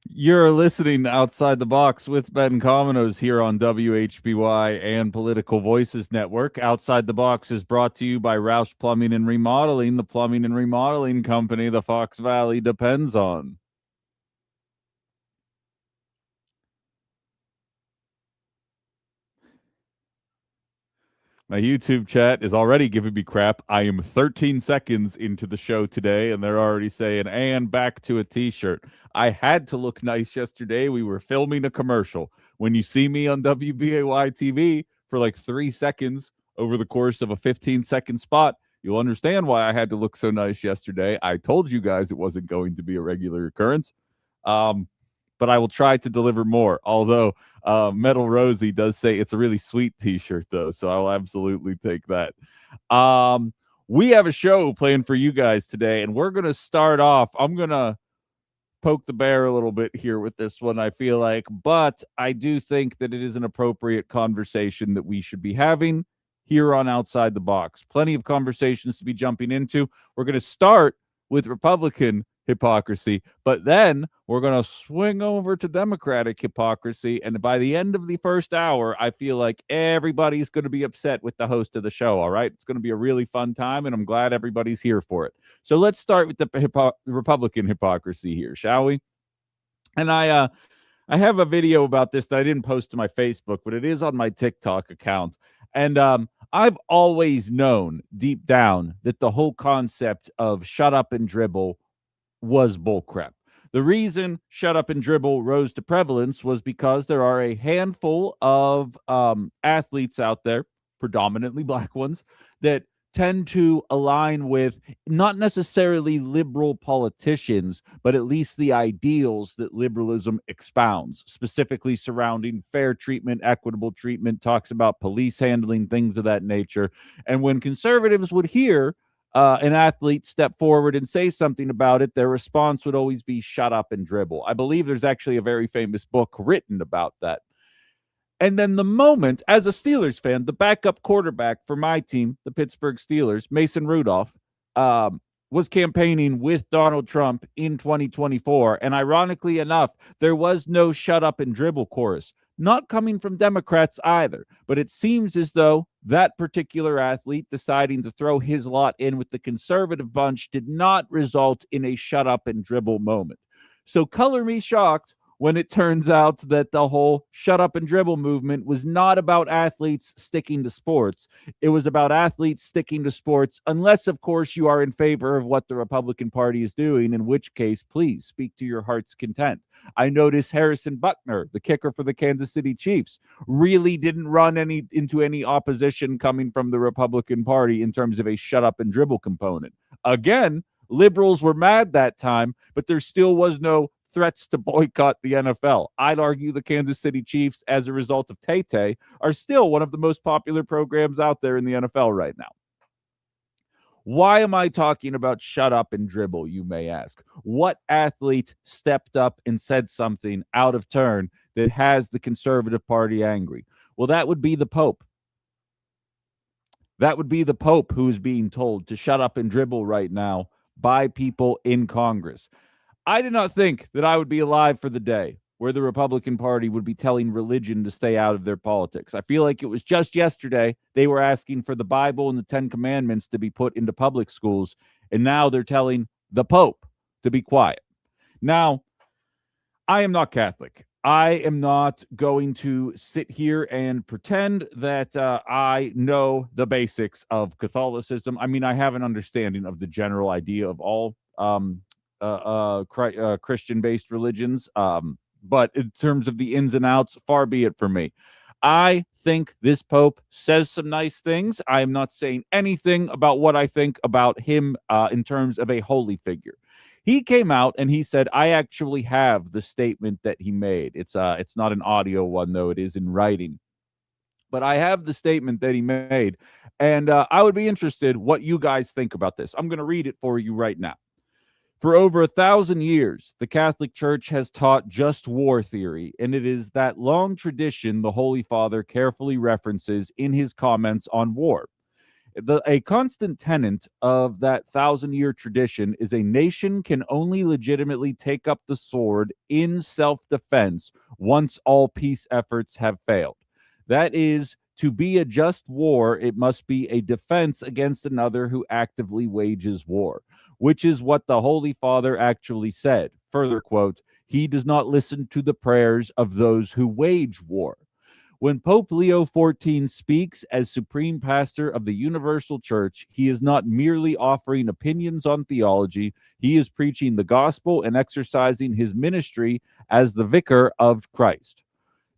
You're listening to Outside the Box with Ben Cominos here on WHBY and Political Voices Network. Outside the Box is brought to you by Roush Plumbing and Remodeling, the plumbing and remodeling company the Fox Valley depends on. My YouTube chat is already giving me crap. I am 13 seconds into the show today, and they're already saying, and back to a t shirt. I had to look nice yesterday. We were filming a commercial. When you see me on WBAY TV for like 3 seconds over the course of a 15-second spot, you'll understand why I had to look so nice yesterday. I told you guys it wasn't going to be a regular occurrence. Um, but I will try to deliver more. Although Metal Rosie does say it's a really sweet T-shirt, though, so I'll absolutely take that. We have a show planned for you guys today, and we're gonna start off. I'm gonna poke the bear a little bit here with this one, I feel like, but I do think that it is an appropriate conversation that we should be having here on Outside the Box. Plenty of conversations to be jumping into. We're going to start with Republican hypocrisy, but then we're going to swing over to Democratic hypocrisy. And by the end of the first hour, I feel like everybody's going to be upset with the host of the show. All right. It's going to be a really fun time, and I'm glad everybody's here for it. So let's start with the Republican hypocrisy here, shall we? And I have a video about this that I didn't post to my Facebook, but it is on my TikTok account. And I've always known deep down that the whole concept of shut up and dribble was bullcrap. The reason shut up and dribble rose to prevalence was because there are a handful of athletes out there, predominantly black ones, that tend to align with not necessarily liberal politicians, but at least the ideals that liberalism expounds, specifically surrounding fair treatment, equitable treatment, talks about police handling, things of that nature. And when conservatives would hear an athlete step forward and say something about it, their response would always be shut up and dribble. I believe there's actually a very famous book written about that. And then the moment, as a Steelers fan, the backup quarterback for my team, the Pittsburgh Steelers, Mason Rudolph, was campaigning with Donald Trump in 2024. And ironically enough, there was no shut up and dribble chorus, not coming from Democrats either. But it seems as though that particular athlete deciding to throw his lot in with the conservative bunch did not result in a shut up and dribble moment. So color me shocked when it turns out that the whole shut up and dribble movement was not about athletes sticking to sports. It was about athletes sticking to sports, unless, of course, you are in favor of what the Republican Party is doing, in which case, please speak to your heart's content. I noticed Harrison Buckner, the kicker for the Kansas City Chiefs, really didn't run into any opposition coming from the Republican Party in terms of a shut up and dribble component. Again, liberals were mad that time, but there still was no threats to boycott the NFL. I'd argue the Kansas City Chiefs, as a result of Tay-Tay, are still one of the most popular programs out there in the NFL right now. Why am I talking about shut up and dribble, you may ask? What athlete stepped up and said something out of turn that has the conservative party angry? Well, that would be the Pope. That would be the Pope who is being told to shut up and dribble right now by people in Congress. I did not think that I would be alive for the day where the Republican Party would be telling religion to stay out of their politics. I feel like it was just yesterday they were asking for the Bible and the Ten Commandments to be put into public schools, and now they're telling the Pope to be quiet. Now, I am not Catholic. I am not going to sit here and pretend that I know the basics of Catholicism. I mean, I have an understanding of the general idea of all Christian-based religions. But in terms of the ins and outs, far be it from me. I think this Pope says some nice things. I am not saying anything about what I think about him in terms of a holy figure. He came out and he said, I actually have the statement that he made. It's not an audio one, though. It is in writing. But I have the statement that he made. And I would be interested what you guys think about this. I'm going to read it for you right now. For over 1,000 years, the Catholic Church has taught just war theory, and it is that long tradition the Holy Father carefully references in his comments on war. A constant tenet of that 1,000-year tradition is a nation can only legitimately take up the sword in self-defense once all peace efforts have failed. That is, to be a just war, it must be a defense against another who actively wages war, which is what the Holy Father actually said. Further quote, he does not listen to the prayers of those who wage war. When Pope Leo XIV speaks as Supreme Pastor of the Universal Church, he is not merely offering opinions on theology, he is preaching the gospel and exercising his ministry as the vicar of Christ.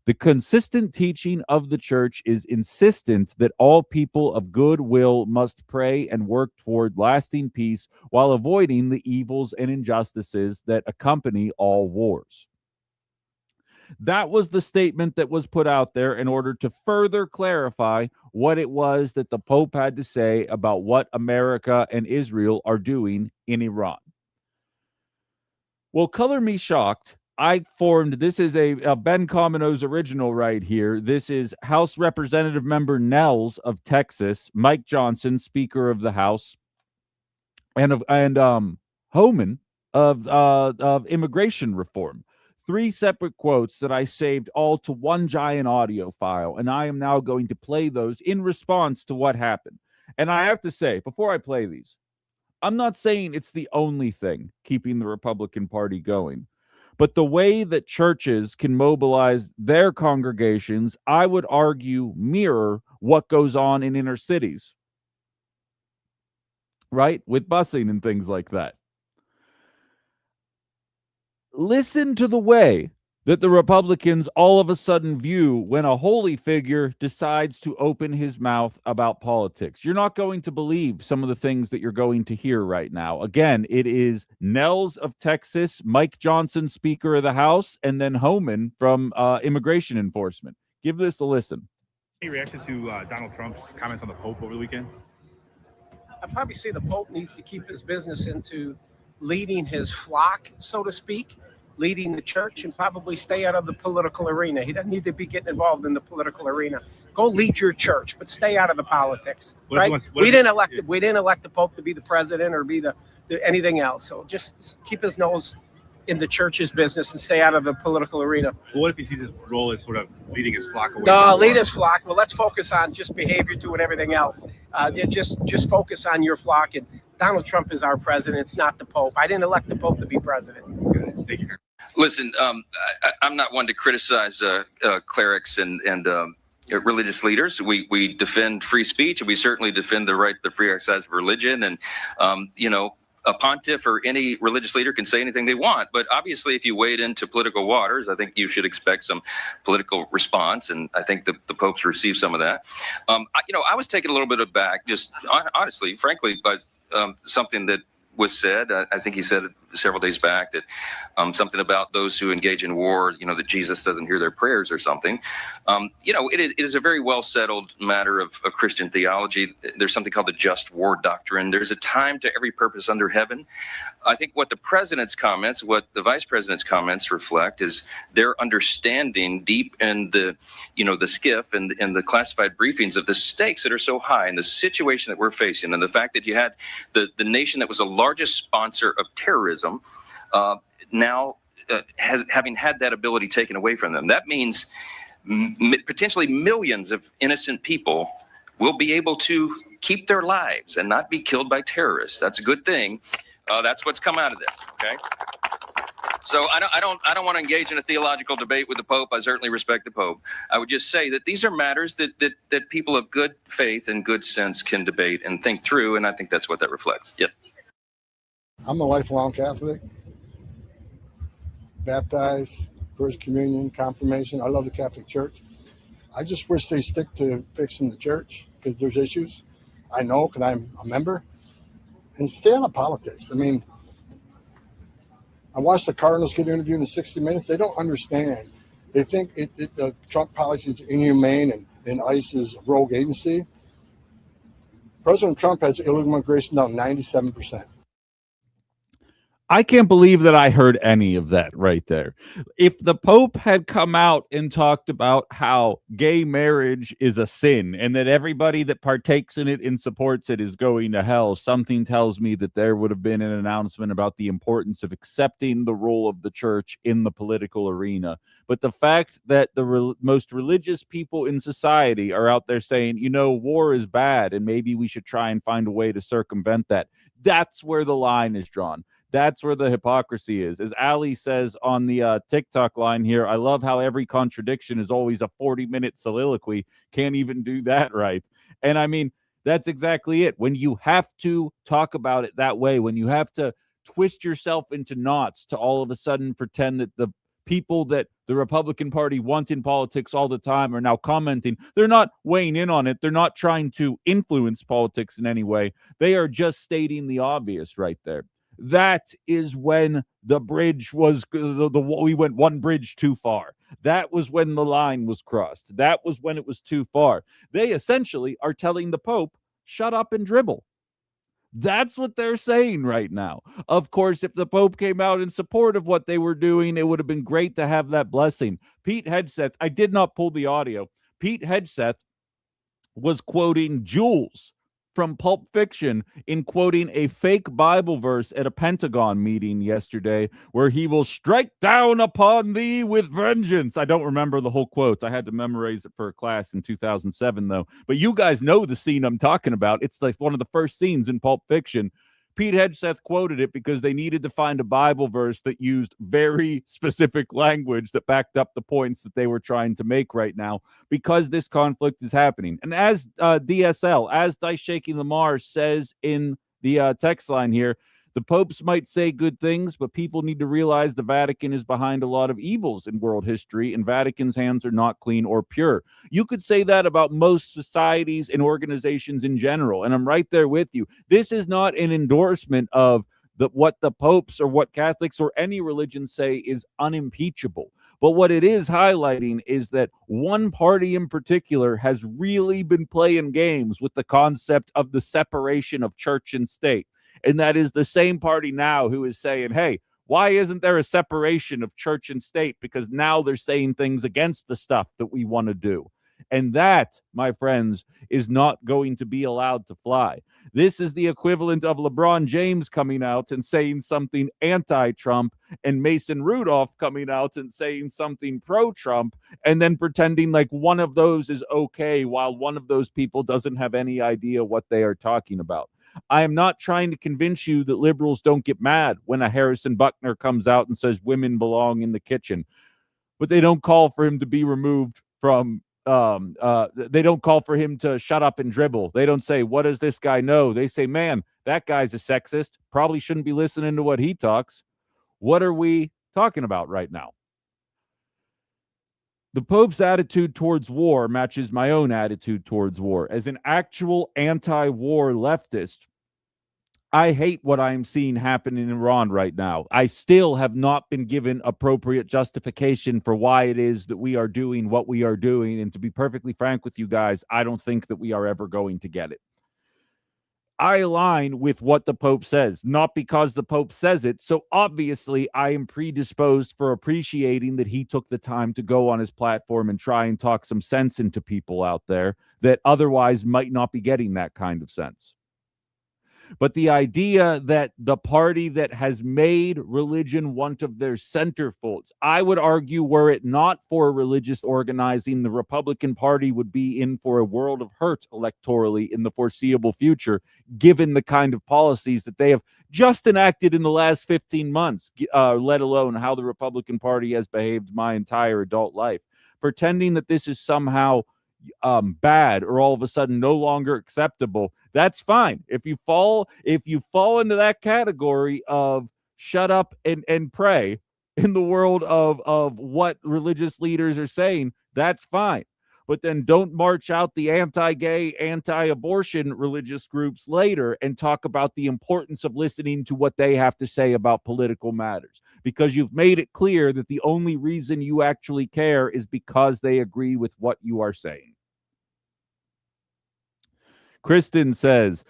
The consistent teaching of the Church is insistent that all people of good will must pray and work toward lasting peace while avoiding the evils and injustices that accompany all wars. That was the statement that was put out there in order to further clarify what it was that the Pope had to say about what America and Israel are doing in Iran. Well, color me shocked. This is a Ben Comino's original right here. This is House Representative Member Nels of Texas, Mike Johnson, Speaker of the House, and Homan of immigration reform. 3 separate quotes that I saved all to one giant audio file, and I am now going to play those in response to what happened. And I have to say, before I play these, I'm not saying it's the only thing keeping the Republican Party going, but the way that churches can mobilize their congregations, I would argue, mirror what goes on in inner cities, right? With busing and things like that. Listen to the way that the Republicans all of a sudden view when a holy figure decides to open his mouth about politics. You're not going to believe some of the things that you're going to hear right now. Again, it is Nels of Texas, Mike Johnson, Speaker of the House, and then Homan from Immigration Enforcement. Give this a listen. Any reaction to Donald Trump's comments on the Pope over the weekend? I probably say the Pope needs to keep his business into leading his flock, so to speak, leading the church, and probably stay out of the political arena. He doesn't need to be getting involved in the political arena. Go lead your church, but stay out of the politics. Right? We didn't elect the Pope to be the president or be the anything else. So just keep his nose in the church's business and stay out of the political arena. Well, what if he sees his role as sort of leading his flock away? No, lead his flock. Well, let's focus on just behavior, doing everything else. Just focus on your flock. And Donald Trump is our president. It's not the Pope. I didn't elect the Pope to be president. Thank you. Listen, I'm not one to criticize clerics and religious leaders. We defend free speech, and we certainly defend the right to the free exercise of religion. And, a pontiff or any religious leader can say anything they want. But obviously, if you wade into political waters, I think you should expect some political response. And I think the Pope's received some of that. I was taken a little bit aback, just honestly, frankly, by something that was said. I think he said it several days back that something about those who engage in war, that Jesus doesn't hear their prayers or something. It is a very well settled matter of Christian theology. There's something called the just war doctrine. There's a time to every purpose under heaven. I think what the president's comments, what the vice president's comments reflect is their understanding deep in the skiff and the classified briefings of the stakes that are so high and the situation that we're facing and the fact that you had the nation that was the largest sponsor of terrorism now having had that ability taken away from them. That means potentially millions of innocent people will be able to keep their lives and not be killed by terrorists. That's a good thing. That's what's come out of this. Okay. So I don't want to engage in a theological debate with the Pope. I certainly respect the Pope. I would just say that these are matters that people of good faith and good sense can debate and think through, and I think that's what that reflects. Yes. I'm a lifelong Catholic, baptized, First Communion, confirmation. I love the Catholic Church. I just wish they stick to fixing the church because there's issues. I know because I'm a member. And stay out of politics. I mean, I watched the Cardinals get interviewed in 60 Minutes. They don't understand. They think the Trump policy is inhumane and ICE is a rogue agency. President Trump has illegal immigration down 97%. I can't believe that I heard any of that right there. If the Pope had come out and talked about how gay marriage is a sin and that everybody that partakes in it and supports it is going to hell, something tells me that there would have been an announcement about the importance of accepting the role of the church in the political arena. But the fact that the most religious people in society are out there saying, you know, war is bad and maybe we should try and find a way to circumvent that, that's where the line is drawn. That's where the hypocrisy is. As Ali says on the TikTok line here, I love how every contradiction is always a 40-minute soliloquy. Can't even do that right. And I mean, that's exactly it. When you have to talk about it that way, when you have to twist yourself into knots to all of a sudden pretend that the people that the Republican Party want in politics all the time are now commenting, they're not weighing in on it. They're not trying to influence politics in any way. They are just stating the obvious right there. That is when the bridge was we went one bridge too far. That was when the line was crossed. That was when it was too far. They essentially are telling the Pope, shut up and dribble. That's what they're saying right now. Of course, if the Pope came out in support of what they were doing, it would have been great to have that blessing. Pete Hegseth, I did not pull the audio. Pete Hegseth was quoting Jules from Pulp Fiction in quoting a fake Bible verse at a Pentagon meeting yesterday where he will strike down upon thee with vengeance. I don't remember the whole quote. I had to memorize it for a class in 2007, though. But you guys know the scene I'm talking about. It's like one of the first scenes in Pulp Fiction. Pete Hegseth quoted it because they needed to find a Bible verse that used very specific language that backed up the points that they were trying to make right now because this conflict is happening. And as DSL, as Dice Shaking Lamar says in the text line here, the popes might say good things, but people need to realize the Vatican is behind a lot of evils in world history, and Vatican's hands are not clean or pure. You could say that about most societies and organizations in general, and I'm right there with you. This is not an endorsement of what the popes or what Catholics or any religion say is unimpeachable. But what it is highlighting is that one party in particular has really been playing games with the concept of the separation of church and state. And that is the same party now who is saying, hey, why isn't there a separation of church and state? Because now they're saying things against the stuff that we want to do. And that, my friends, is not going to be allowed to fly. This is the equivalent of LeBron James coming out and saying something anti-Trump and Mason Rudolph coming out and saying something pro-Trump and then pretending like one of those is okay while one of those people doesn't have any idea what they are talking about. I am not trying to convince you that liberals don't get mad when a Harrison Buckner comes out and says women belong in the kitchen, but they don't call for him to be removed from they don't call for him to shut up and dribble. They don't say, what does this guy know? They say, man, that guy's a sexist. Probably shouldn't be listening to what he talks. What are we talking about right now? The Pope's attitude towards war matches my own attitude towards war. As an actual anti-war leftist, I hate what I'm seeing happen in Iran right now. I still have not been given appropriate justification for why it is that we are doing what we are doing. And to be perfectly frank with you guys, I don't think that we are ever going to get it. I align with what the Pope says, not because the Pope says it. So obviously, I am predisposed for appreciating that he took the time to go on his platform and try and talk some sense into people out there that otherwise might not be getting that kind of sense. But the idea that the party that has made religion one of their centerfolds, I would argue, were it not for religious organizing, the Republican Party would be in for a world of hurt electorally in the foreseeable future, given the kind of policies that they have just enacted in the last 15 months, let alone how the Republican Party has behaved my entire adult life. Pretending that this is somehow bad or all of a sudden no longer acceptable, that's fine. If you fall into that category of shut up and pray in the world of what religious leaders are saying, that's fine. But then don't march out the anti-gay, anti-abortion religious groups later and talk about the importance of listening to what they have to say about political matters, because you've made it clear that the only reason you actually care is because they agree with what you are saying. Kristen says,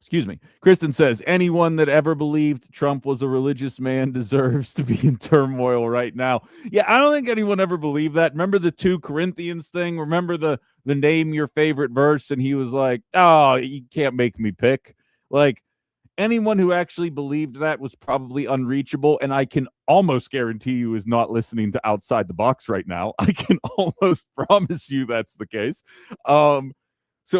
Excuse me. Kristen says, anyone that ever believed Trump was a religious man deserves to be in turmoil right now. Yeah, I don't think anyone ever believed that. Remember the 2 Corinthians thing? Remember the name your favorite verse? And he was like, oh, you can't make me pick. Like, anyone who actually believed that was probably unreachable, and I can almost guarantee you is not listening to Outside the Box right now. I can almost promise you that's the case. So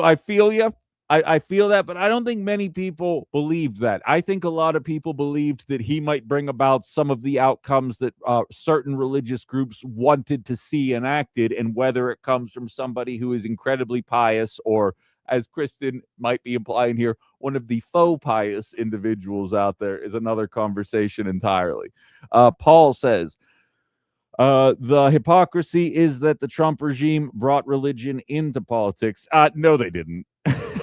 I feel you. I feel that, but I don't think many people believed that. I think a lot of people believed that he might bring about some of the outcomes that certain religious groups wanted to see enacted, and whether it comes from somebody who is incredibly pious or, as Kristen might be implying here, one of the faux pious individuals out there is another conversation entirely. Paul says, the hypocrisy is that the Trump regime brought religion into politics. No, they didn't.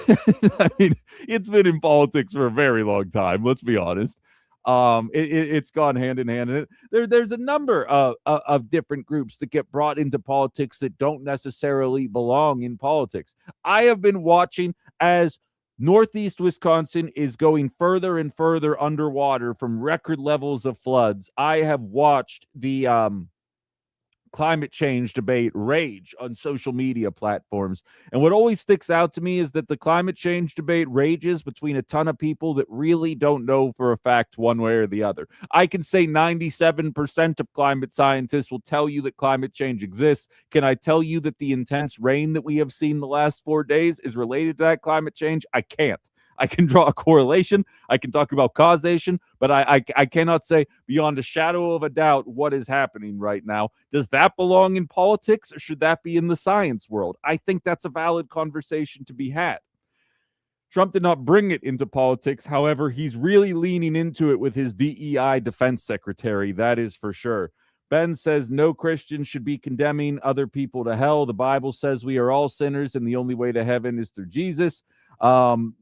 I mean, it's been in politics for a very long time. Let's be honest. It's gone hand in hand. And there's a number of different groups that get brought into politics that don't necessarily belong in politics. I have been watching as Northeast Wisconsin is going further and further underwater from record levels of floods. I have watched the climate change debate rage on social media platforms. And what always sticks out to me is that the climate change debate rages between a ton of people that really don't know for a fact one way or the other. I can say 97% of climate scientists will tell you that climate change exists. Can I tell you that the intense rain that we have seen the last 4 days is related to that climate change? I can't. I can draw a correlation. I can talk about causation, but I cannot say beyond a shadow of a doubt what is happening right now. Does that belong in politics, or should that be in the science world? I think that's a valid conversation to be had. Trump did not bring it into politics. However, he's really leaning into it with his DEI defense secretary. That is for sure. Ben says no Christian should be condemning other people to hell. The Bible says we are all sinners and the only way to heaven is through Jesus.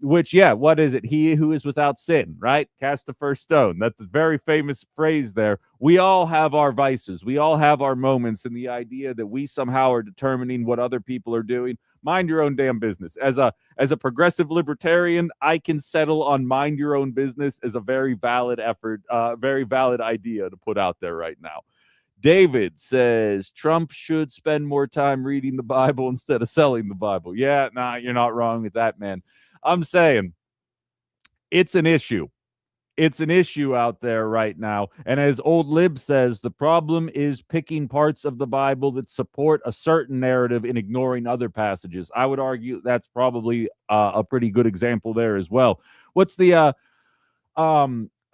Which, yeah, what is it? He who is without sin, right? Cast the first stone. That's a very famous phrase there. We all have our vices. We all have our moments, and the idea that we somehow are determining what other people are doing. Mind your own damn business. As a progressive libertarian, I can settle on mind your own business as a very valid effort, very valid idea to put out there right now. David says Trump should spend more time reading the Bible instead of selling the Bible. Yeah, nah, you're not wrong with that, man. I'm saying it's an issue. It's an issue out there right now. And as Old Lib says, the problem is picking parts of the Bible that support a certain narrative and ignoring other passages. I would argue that's probably a pretty good example there as well. What's the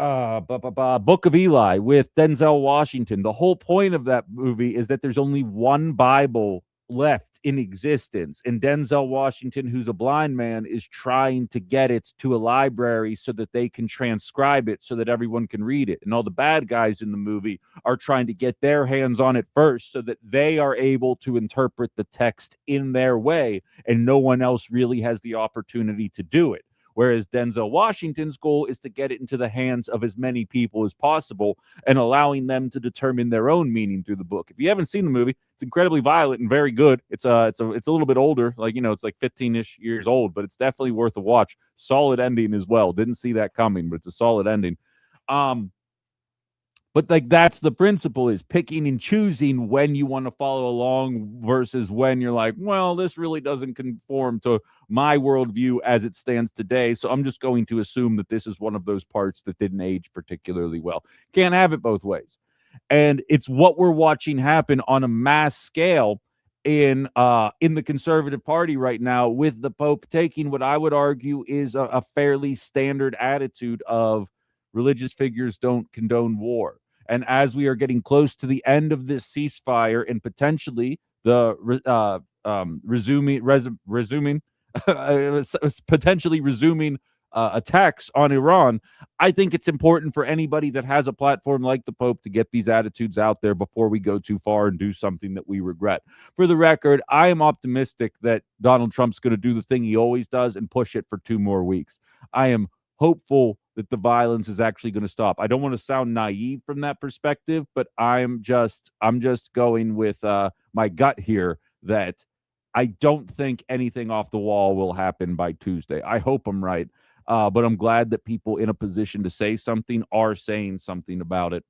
Book of Eli with Denzel Washington? The whole point of that movie is that there's only one Bible left in existence, and Denzel Washington, who's a blind man, is trying to get it to a library so that they can transcribe it so that everyone can read it. And all the bad guys in the movie are trying to get their hands on it first so that they are able to interpret the text in their way, and no one else really has the opportunity to do it. Whereas Denzel Washington's goal is to get it into the hands of as many people as possible and allowing them to determine their own meaning through the book. If you haven't seen the movie, it's incredibly violent and very good. It's a little bit older, like, you know, it's like 15-ish years old, but it's definitely worth a watch. Solid ending as well. Didn't see that coming, but it's a solid ending. But like, that's the principle, is picking and choosing when you want to follow along versus when you're like, well, this really doesn't conform to my worldview as it stands today, so I'm just going to assume that this is one of those parts that didn't age particularly well. Can't have it both ways. And it's what we're watching happen on a mass scale in the Conservative Party right now, with the Pope taking what I would argue is a fairly standard attitude of religious figures don't condone war. And as we are getting close to the end of this ceasefire and potentially the potentially resuming attacks on Iran, I think it's important for anybody that has a platform like the Pope to get these attitudes out there before we go too far and do something that we regret. For the record, I am optimistic that Donald Trump's going to do the thing he always does and push it for 2 more weeks. I am hopeful that the violence is actually going to stop. I don't want to sound naive from that perspective, but I'm just going with my gut here that I don't think anything off the wall will happen by Tuesday. I hope I'm right. But I'm glad that people in a position to say something are saying something about it,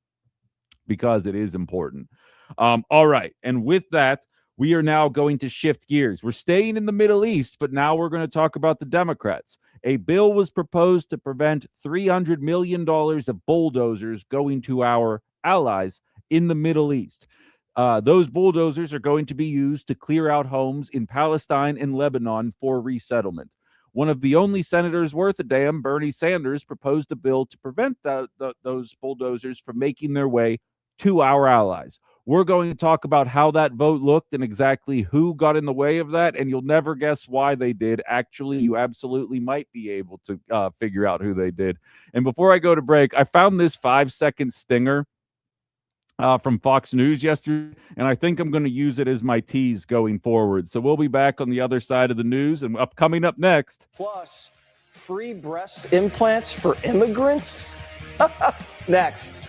because it is important. All right. And with that, we are now going to shift gears. We're staying in the Middle East, but now we're going to talk about the Democrats. A bill was proposed to prevent $300 million of bulldozers going to our allies in the Middle East. Those bulldozers are going to be used to clear out homes in Palestine and Lebanon for resettlement. One of the only senators worth a damn, Bernie Sanders, proposed a bill to prevent those bulldozers from making their way to our allies. We're going to talk about how that vote looked and exactly who got in the way of that, and you'll never guess why they did. Actually, you absolutely might be able to figure out who they did. And before I go to break, I found this 5-second stinger from Fox News yesterday, and I think I'm going to use it as my tease going forward. So we'll be back on the other side of the news, and coming up next. Plus, free breast implants for immigrants? Next.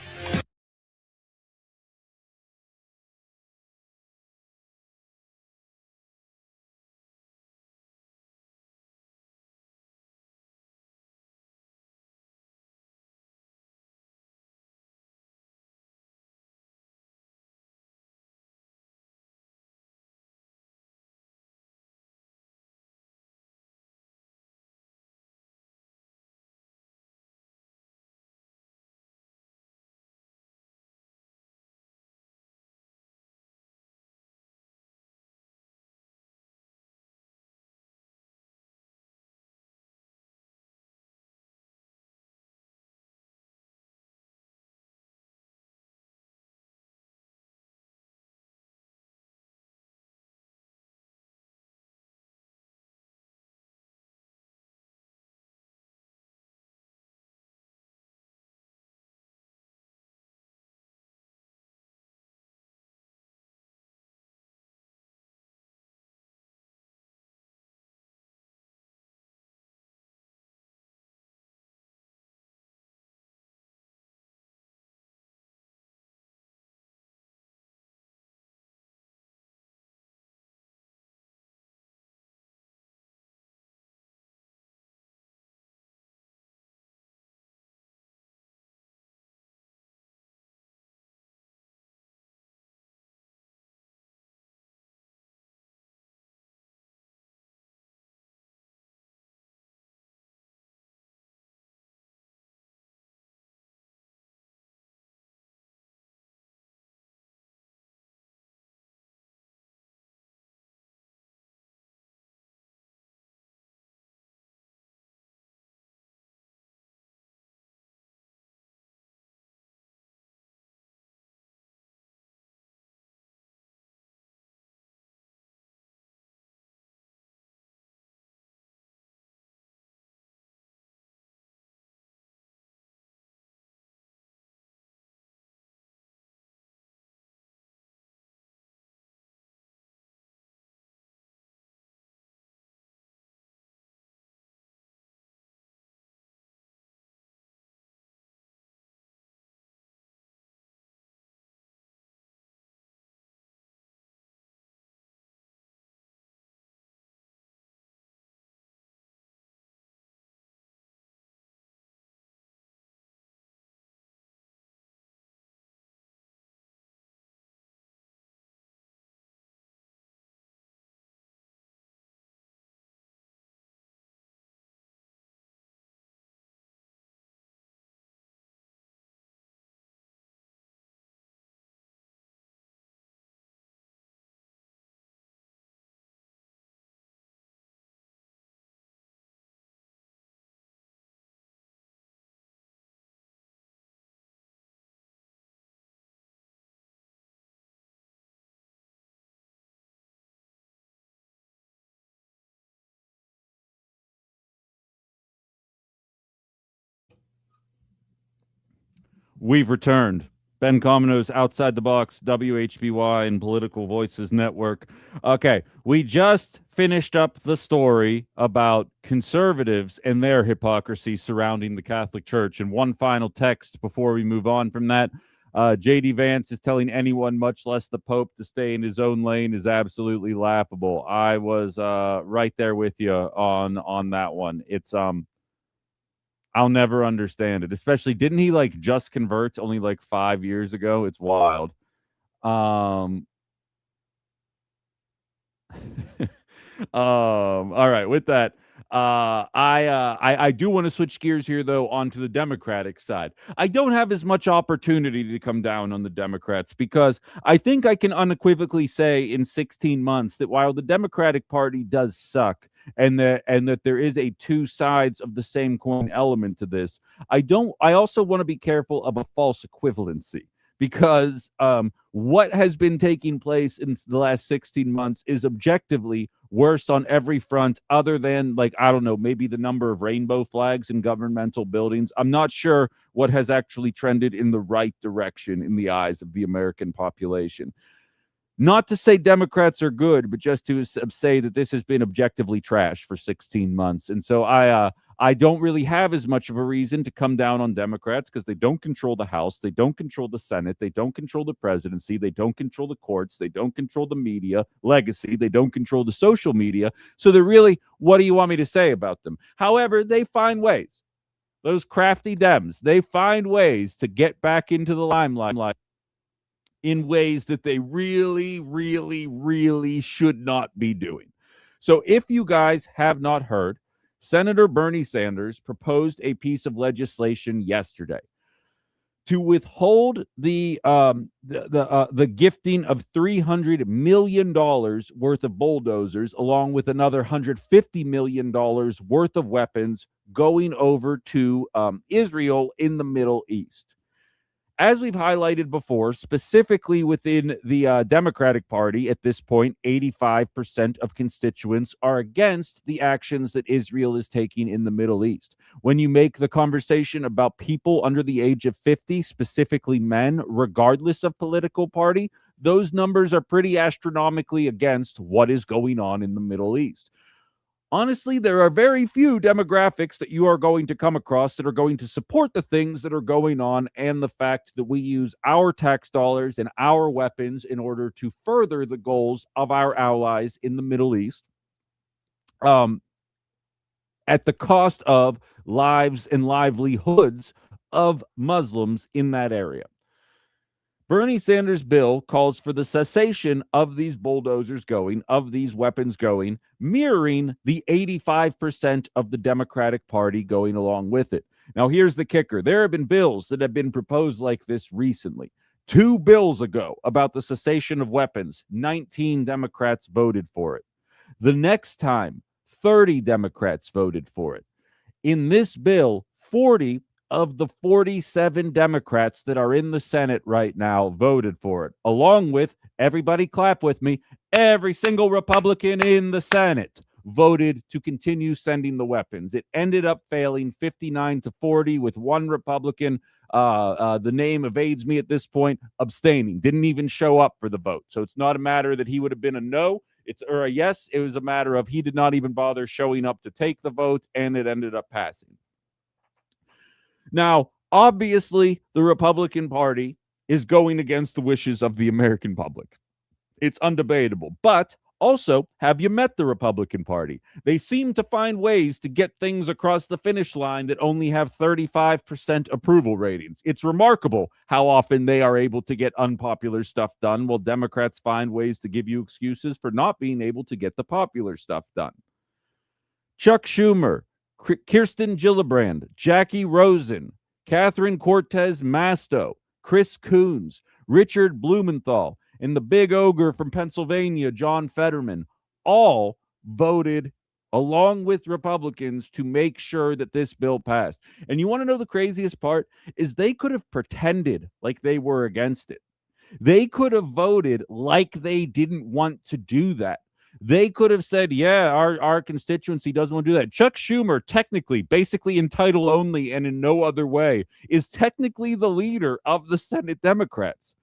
We've returned. Ben Comino's Outside the Box, WHBY, and Political Voices Network. Okay, we just finished up the story about conservatives and their hypocrisy surrounding the Catholic Church. And one final text before we move on from that. J.D. Vance is telling anyone, much less the Pope, to stay in his own lane is absolutely laughable. I was right there with you on that one. It's I'll never understand it. Especially, didn't he like just convert only like 5 years ago? It's wild. All right, with that, I do want to switch gears here though onto the Democratic side. I don't have as much opportunity to come down on the Democrats because I think I can unequivocally say in 16 months that while the Democratic Party does suck and that there is a two sides of the same coin element to this, I also want to be careful of a false equivalency because what has been taking place in the last 16 months is objectively worse on every front other than, like, I don't know, maybe the number of rainbow flags in governmental buildings. I'm not sure what has actually trended in the right direction in the eyes of the American population. Not to say Democrats are good, but just to say that this has been objectively trash for 16 months. And so I don't really have as much of a reason to come down on Democrats because they don't control the House, they don't control the Senate, they don't control the presidency, they don't control the courts, they don't control the media legacy, they don't control the social media. So they're really, what do you want me to say about them? However, they find ways. Those crafty Dems, they find ways to get back into the limelight in ways that they really, really, really should not be doing. So if you guys have not heard, Senator Bernie Sanders proposed a piece of legislation yesterday to withhold the gifting of $300 million worth of bulldozers, along with another $150 million worth of weapons going over to Israel in the Middle East. As we've highlighted before, specifically within the Democratic Party at this point, 85% of constituents are against the actions that Israel is taking in the Middle East. When you make the conversation about people under the age of 50, specifically men, regardless of political party, those numbers are pretty astronomically against what is going on in the Middle East. Honestly, there are very few demographics that you are going to come across that are going to support the things that are going on and the fact that we use our tax dollars and our weapons in order to further the goals of our allies in the Middle East at the cost of lives and livelihoods of Muslims in that area. Bernie Sanders' bill calls for the cessation of these bulldozers going, of these weapons going, mirroring the 85% of the Democratic Party going along with it. Now, here's the kicker. There have been bills that have been proposed like this recently. 2 bills ago about the cessation of weapons, 19 Democrats voted for it. The next time, 30 Democrats voted for it. In this bill, 40 of the 47 Democrats that are in the Senate right now voted for it, along with, everybody clap with me, every single Republican in the Senate voted to continue sending the weapons. It ended up failing 59-40 with one Republican, the name evades me at this point, abstaining, didn't even show up for the vote. So it's not a matter that he would have been a no, or a yes. It was a matter of he did not even bother showing up to take the vote, and it ended up passing. Now, obviously, the Republican Party is going against the wishes of the American public. It's undebatable. But also, have you met the Republican Party? They seem to find ways to get things across the finish line that only have 35% approval ratings. It's remarkable how often they are able to get unpopular stuff done, while Democrats find ways to give you excuses for not being able to get the popular stuff done. Chuck Schumer, Kirsten Gillibrand, Jackie Rosen, Catherine Cortez Masto, Chris Coons, Richard Blumenthal, and the big ogre from Pennsylvania, John Fetterman, all voted along with Republicans to make sure that this bill passed. And you want to know the craziest part is they could have pretended like they were against it. They could have voted like they didn't want to do that. They could have said, yeah, our constituency doesn't want to do that. Chuck Schumer, technically, basically in title only and in no other way, is technically the leader of the Senate Democrats.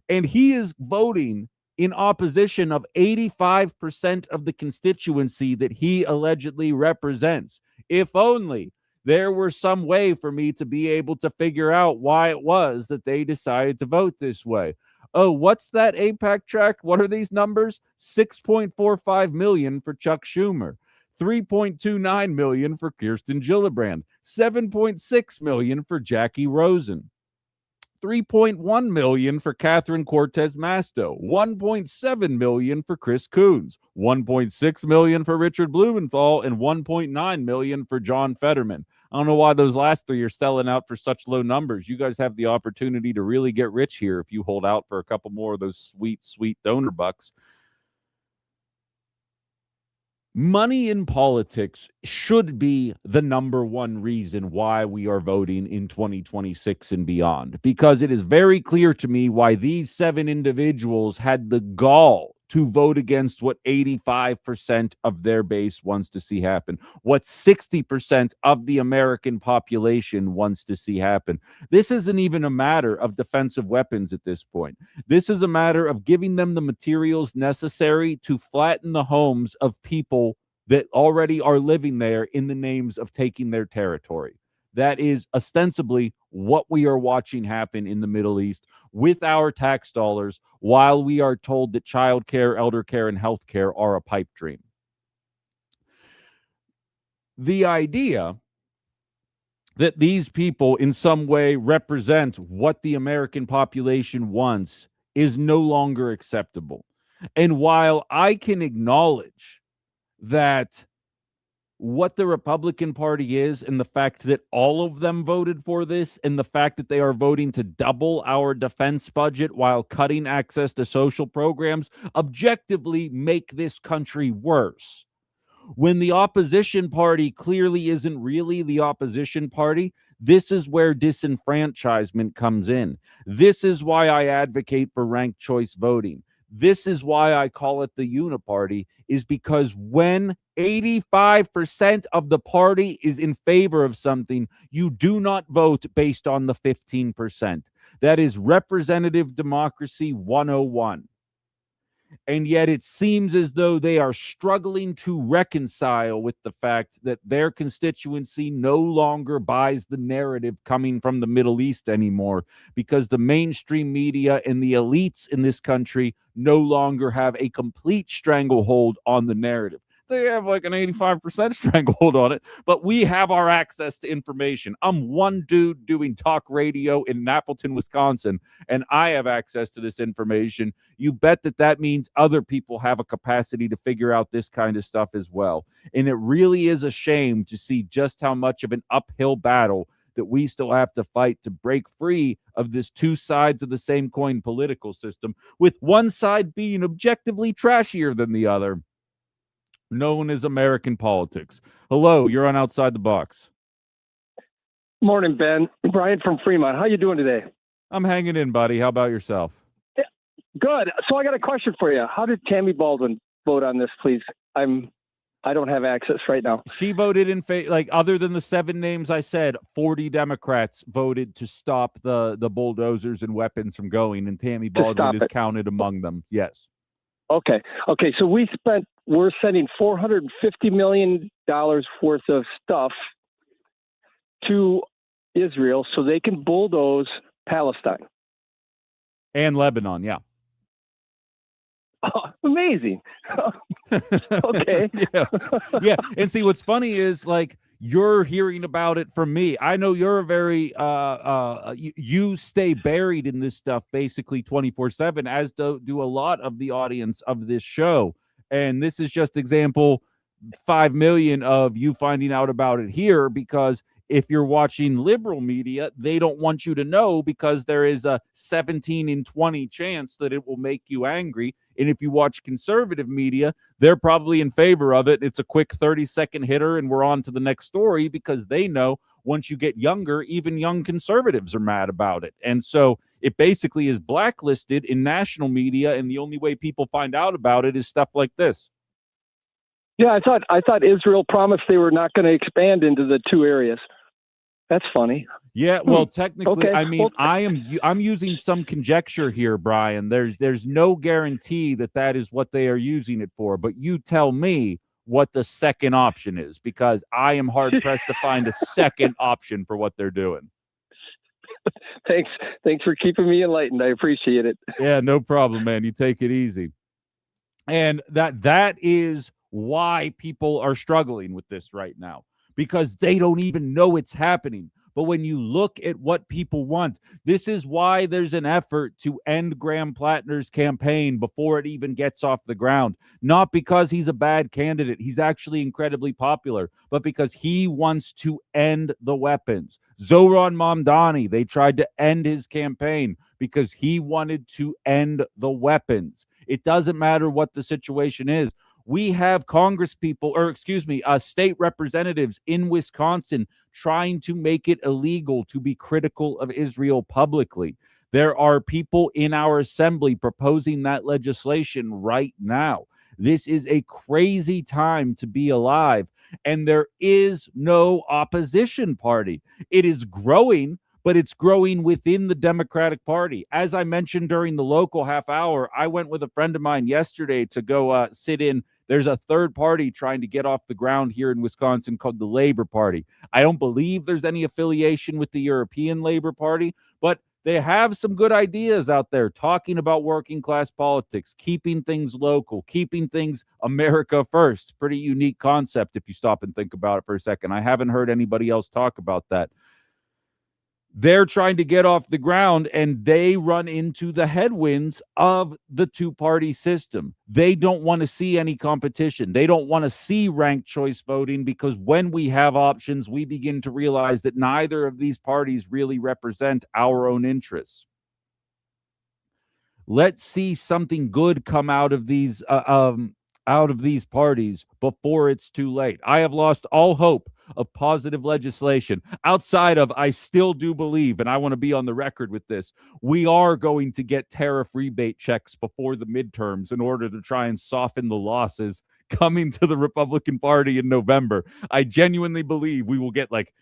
And he is voting in opposition of 85% of the constituency that he allegedly represents. If only there were some way for me to be able to figure out why it was that they decided to vote this way. Oh, what's that AIPAC track? What are these numbers? 6.45 million for Chuck Schumer, $3.29 million for Kirsten Gillibrand, $7.6 million for Jackie Rosen, $3.1 million for Catherine Cortez Masto, $1.7 million for Chris Coons, $1.6 million for Richard Blumenthal, and $1.9 million for John Fetterman. I don't know why those last three are selling out for such low numbers. You guys have the opportunity to really get rich here if you hold out for a couple more of those sweet, sweet donor bucks. Money in politics should be the number one reason why we are voting in 2026 and beyond, because it is very clear to me why these 7 individuals had the gall to vote against what 85% of their base wants to see happen, what 60% of the American population wants to see happen. This isn't even a matter of defensive weapons at this point. This is a matter of giving them the materials necessary to flatten the homes of people that already are living there in the names of taking their territory. That is ostensibly what we are watching happen in the Middle East with our tax dollars, while we are told that child care, elder care, and health care are a pipe dream. The idea that these people in some way represent what the American population wants is no longer acceptable. And while I can acknowledge that what the Republican Party is, and the fact that all of them voted for this, and the fact that they are voting to double our defense budget while cutting access to social programs, objectively make this country worse. When the opposition party clearly isn't really the opposition party, this is where disenfranchisement comes in. This is why I advocate for ranked choice voting. This is why I call it the uniparty, is because when 85% of the party is in favor of something, you do not vote based on the 15%. That is representative democracy 101. And yet it seems as though they are struggling to reconcile with the fact that their constituency no longer buys the narrative coming from the Middle East anymore, because the mainstream media and the elites in this country no longer have a complete stranglehold on the narrative. They have like an 85% stranglehold on it, but we have our access to information. I'm one dude doing talk radio in Appleton, Wisconsin, and I have access to this information. You bet that means other people have a capacity to figure out this kind of stuff as well. And it really is a shame to see just how much of an uphill battle that we still have to fight to break free of this two sides of the same coin political system, with one side being objectively trashier than the other, known as American politics. Hello, you're on Outside the Box. Morning, Ben. Brian from Fremont. How you doing today? I'm hanging in, buddy. How about yourself? Yeah, good. So I got a question for you. How did Tammy Baldwin vote on this, please? I don't have access right now. She voted in favor, like, other than the 7 names I said, 40 Democrats voted to stop the bulldozers and weapons from going, and Tammy Baldwin is counted among them. Yes. Okay. So we're sending $450 million worth of stuff to Israel so they can bulldoze Palestine. And Lebanon, yeah. Oh, amazing. Okay. Yeah. And see, what's funny is, like, you're hearing about it from me. I know you're a very you stay buried in this stuff basically 24/7, as do a lot of the audience of this show. And this is just example 5 million of you finding out about it here, because if you're watching liberal media, they don't want you to know, because there is a 17 in 20 chance that it will make you angry. And if you watch conservative media, they're probably in favor of it. It's a quick 30-second hitter and we're on to the next story, because they know once you get younger, even young conservatives are mad about it. And so it basically is blacklisted in national media, and the only way people find out about it is stuff like this. Yeah, I thought Israel promised they were not going to expand into the 2 areas. That's funny. Yeah, well, technically, Okay. I mean, I'm using some conjecture here, Brian. There's no guarantee that is what they are using it for. But you tell me what the second option is, because I am hard pressed to find a second option for what they're doing. Thanks for keeping me enlightened. I appreciate it. Yeah, no problem, man. You take it easy. And that is why people are struggling with this right now, because they don't even know it's happening. But when you look at what people want, this is why there's an effort to end Graham Plattner's campaign before it even gets off the ground. Not because he's a bad candidate. He's actually incredibly popular, but because he wants to end the weapons. Zoran Mamdani, they tried to end his campaign because he wanted to end the weapons. It doesn't matter what the situation is. We have state representatives in Wisconsin trying to make it illegal to be critical of Israel publicly. There are people in our assembly proposing that legislation right now. This is a crazy time to be alive, and there is no opposition party. It is growing, but it's growing within the Democratic Party. As I mentioned during the local half hour, I went with a friend of mine yesterday to go sit in. There's a third party trying to get off the ground here in Wisconsin called the Labor Party. I don't believe there's any affiliation with the European Labor Party, but they have some good ideas out there talking about working class politics, keeping things local, keeping things America first. Pretty unique concept if you stop and think about it for a second. I haven't heard anybody else talk about that. They're trying to get off the ground, and they run into the headwinds of the two-party system. They don't want to see any competition. They don't want to see ranked choice voting, because when we have options, we begin to realize that neither of these parties really represent our own interests. Let's see something good come out of these parties before it's too late. I have lost all hope of positive legislation outside of, I still do believe, and I want to be on the record with this, we are going to get tariff rebate checks before the midterms in order to try and soften the losses coming to the Republican Party in November. I genuinely believe we will get like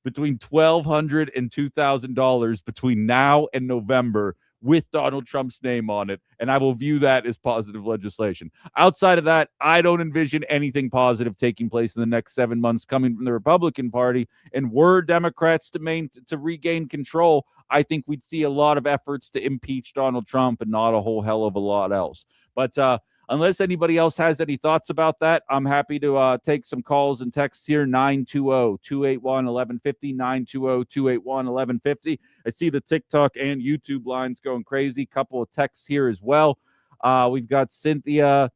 between $1,200 and $2,000 between now and November with Donald Trump's name on it, and I will view that as positive legislation. Outside of that, I don't envision anything positive taking place in the next 7 months coming from the Republican Party, and were Democrats to regain control, I think we'd see a lot of efforts to impeach Donald Trump and not a whole hell of a lot else. But unless anybody else has any thoughts about that, I'm happy to take some calls and texts here, 920-281-1150, 920-281-1150. I see the TikTok and YouTube lines going crazy. Couple of texts here as well. We've got Cynthia.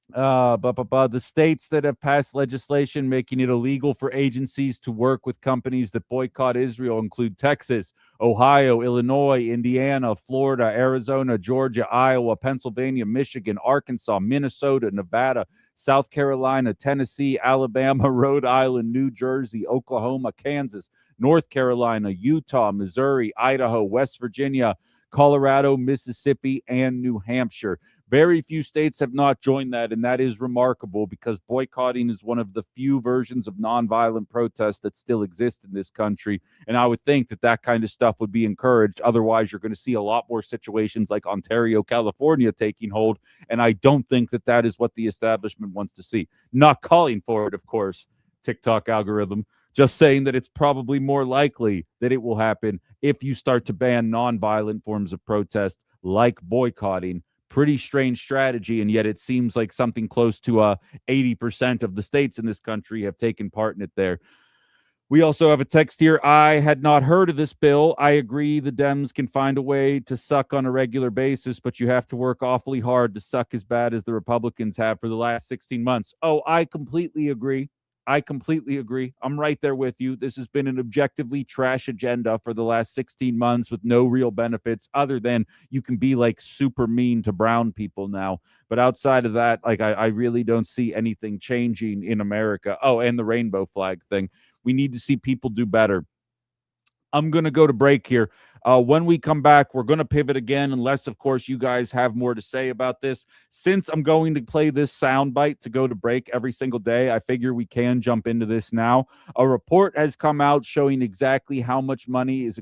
The states that have passed legislation making it illegal for agencies to work with companies that boycott Israel include Texas, Ohio, Illinois, Indiana, Florida, Arizona, Georgia, Iowa, Pennsylvania, Michigan, Arkansas, Minnesota, Nevada, South Carolina, Tennessee, Alabama, Rhode Island, New Jersey, Oklahoma, Kansas, North Carolina, Utah, Missouri, Idaho, West Virginia, Colorado, Mississippi, and New Hampshire. Very few states have not joined that, and that is remarkable because boycotting is one of the few versions of nonviolent protest that still exist in this country, and I would think that that kind of stuff would be encouraged. Otherwise, you're going to see a lot more situations like Ontario, California taking hold, and I don't think that that is what the establishment wants to see. Not calling for it, of course, TikTok algorithm, just saying that it's probably more likely that it will happen if you start to ban nonviolent forms of protest like boycotting. Pretty strange strategy, and yet it seems like something close to 80% of the states in this country have taken part in it there. We also have a text here. I had not heard of this bill. I agree the Dems can find a way to suck on a regular basis, but you have to work awfully hard to suck as bad as the Republicans have for the last 16 months. Oh, I completely agree. I'm right there with you. This has been an objectively trash agenda for the last 16 months with no real benefits other than you can be like super mean to brown people now. But outside of that, like I really don't see anything changing in America. Oh, and the rainbow flag thing. We need to see people do better. I'm going to go to break here. When we come back, we're going to pivot again, unless, of course, you guys have more to say about this. Since I'm going to play this soundbite to go to break every single day, I figure we can jump into this now. A report has come out showing exactly how much money is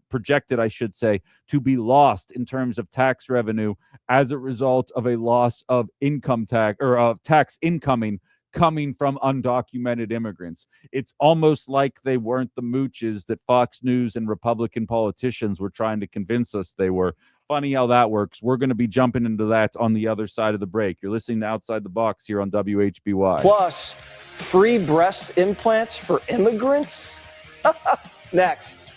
projected, I should say, to be lost in terms of tax revenue as a result of a loss of income tax or tax incoming coming from undocumented immigrants. It's almost like they weren't the mooches that Fox News and Republican politicians were trying to convince us they were. Funny how that works. We're going to be jumping into that on the other side of the break. You're listening to Outside the Box here on WHBY. Plus, free breast implants for immigrants? Next.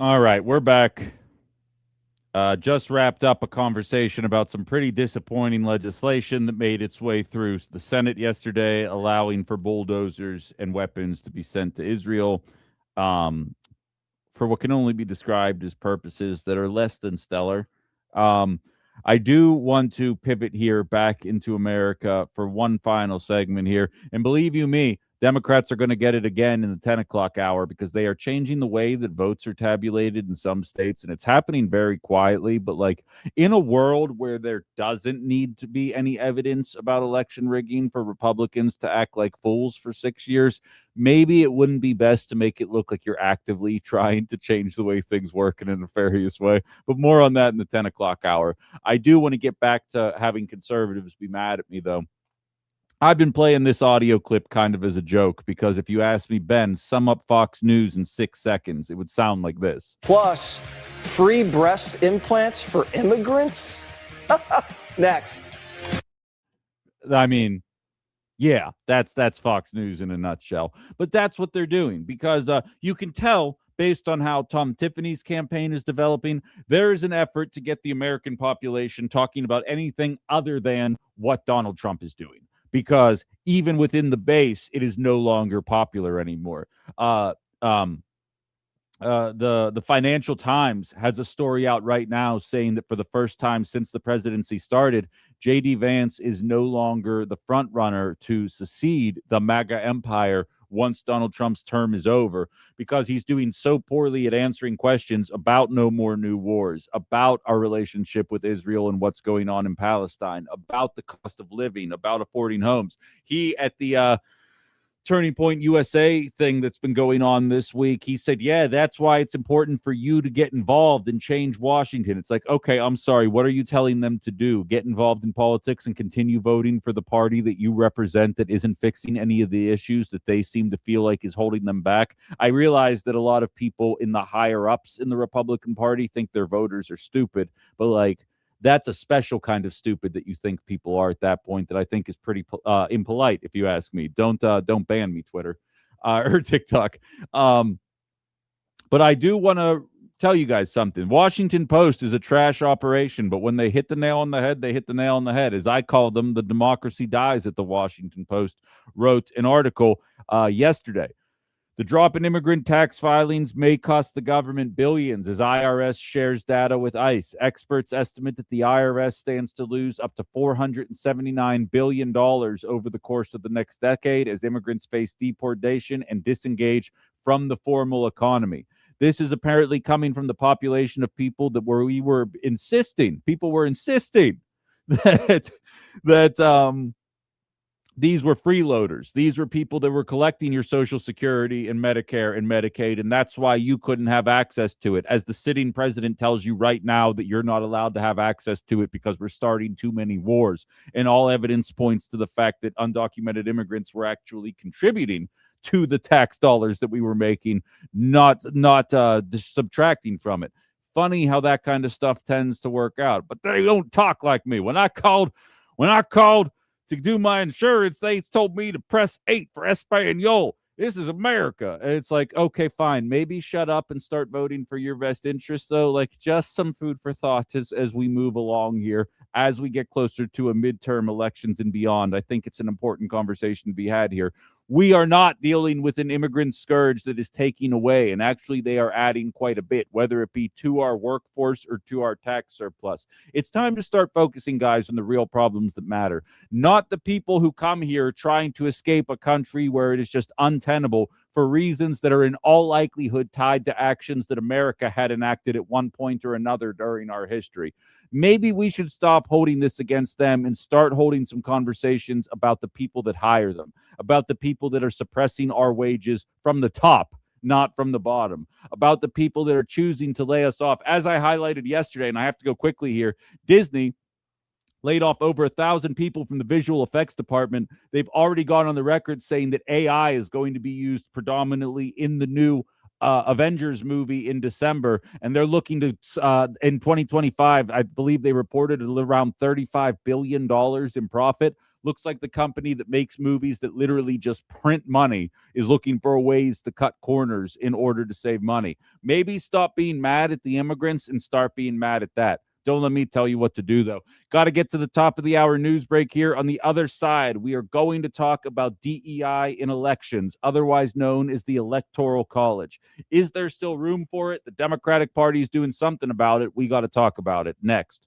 All right, we're back. Just wrapped up a conversation about some pretty disappointing legislation that made its way through the Senate yesterday, allowing for bulldozers and weapons to be sent to Israel for what can only be described as purposes that are less than stellar. I do want to pivot here back into America for one final segment here. And believe you me, Democrats are going to get it again in the 10 o'clock hour because they are changing the way that votes are tabulated in some states. And it's happening very quietly. But like in a world where there doesn't need to be any evidence about election rigging for Republicans to act like fools for 6 years, maybe it wouldn't be best to make it look like you're actively trying to change the way things work in a nefarious way. But more on that in the 10 o'clock hour. I do want to get back to having conservatives be mad at me, though. I've been playing this audio clip kind of as a joke because if you ask me, Ben, sum up Fox News in 6 seconds, it would sound like this. Plus, free breast implants for immigrants? Next. I mean, yeah, that's Fox News in a nutshell. But that's what they're doing because you can tell based on how Tom Tiffany's campaign is developing, there is an effort to get the American population talking about anything other than what Donald Trump is doing. Because even within the base, it is no longer popular anymore. The Financial Times has a story out right now saying that for the first time since the presidency started, J.D. Vance is no longer the front runner to succeed the MAGA empire once Donald Trump's term is over, because he's doing so poorly at answering questions about no more new wars, about our relationship with Israel and what's going on in Palestine, about the cost of living, about affording homes. He, at the Turning Point USA thing that's been going on this week, he said, yeah, that's why it's important for you to get involved and change Washington. It's like, okay, I'm sorry, what are you telling them to do? Get involved in politics and continue voting for the party that you represent that isn't fixing any of the issues that they seem to feel like is holding them back? I realize that a lot of people in the higher ups in the Republican Party think their voters are stupid, but like, that's a special kind of stupid that you think people are at that point that I think is pretty impolite, if you ask me. Don't ban me, Twitter or TikTok. But I do want to tell you guys something. Washington Post is a trash operation, but when they hit the nail on the head, they hit the nail on the head. As I call them, the democracy dies at the Washington Post wrote an article yesterday. The drop in immigrant tax filings may cost the government billions as IRS shares data with ICE. Experts estimate that the IRS stands to lose up to $479 billion over the course of the next decade as immigrants face deportation and disengage from the formal economy. This is apparently coming from the population of people that people were insisting that these were freeloaders. These were people that were collecting your Social Security and Medicare and Medicaid, and that's why you couldn't have access to it. As the sitting president tells you right now that you're not allowed to have access to it because we're starting too many wars. And all evidence points to the fact that undocumented immigrants were actually contributing to the tax dollars that we were making, not subtracting from it. Funny how that kind of stuff tends to work out, but they don't talk like me. When I called to do my insurance, they told me to press 8 for Espanol. This is America. And it's like, okay, fine. Maybe shut up and start voting for your best interest, though. Like, just some food for thought as we move along here, as we get closer to a midterm elections and beyond. I think it's an important conversation to be had here. We are not dealing with an immigrant scourge that is taking away, and actually they are adding quite a bit, whether it be to our workforce or to our tax surplus. It's time to start focusing, guys, on the real problems that matter, not the people who come here trying to escape a country where it is just untenable for reasons that are in all likelihood tied to actions that America had enacted at one point or another during our history. Maybe we should stop holding this against them and start holding some conversations about the people that hire them, about the people that are suppressing our wages from the top, not from the bottom, about the people that are choosing to lay us off. As I highlighted yesterday, and I have to go quickly here, Disney laid off over 1,000 people from the visual effects department. They've already gone on the record saying that AI is going to be used predominantly in the new Avengers movie in December, and they're looking to in 2025. I believe they reported around $35 billion in profit. Looks like the company that makes movies that literally just print money is looking for ways to cut corners in order to save money. Maybe stop being mad at the immigrants and start being mad at that. Don't let me tell you what to do, though. Got to get to the top of the hour news break here. On the other side, we are going to talk about DEI in elections, otherwise known as the Electoral College. Is there still room for it? The Democratic Party is doing something about it. We got to talk about it next.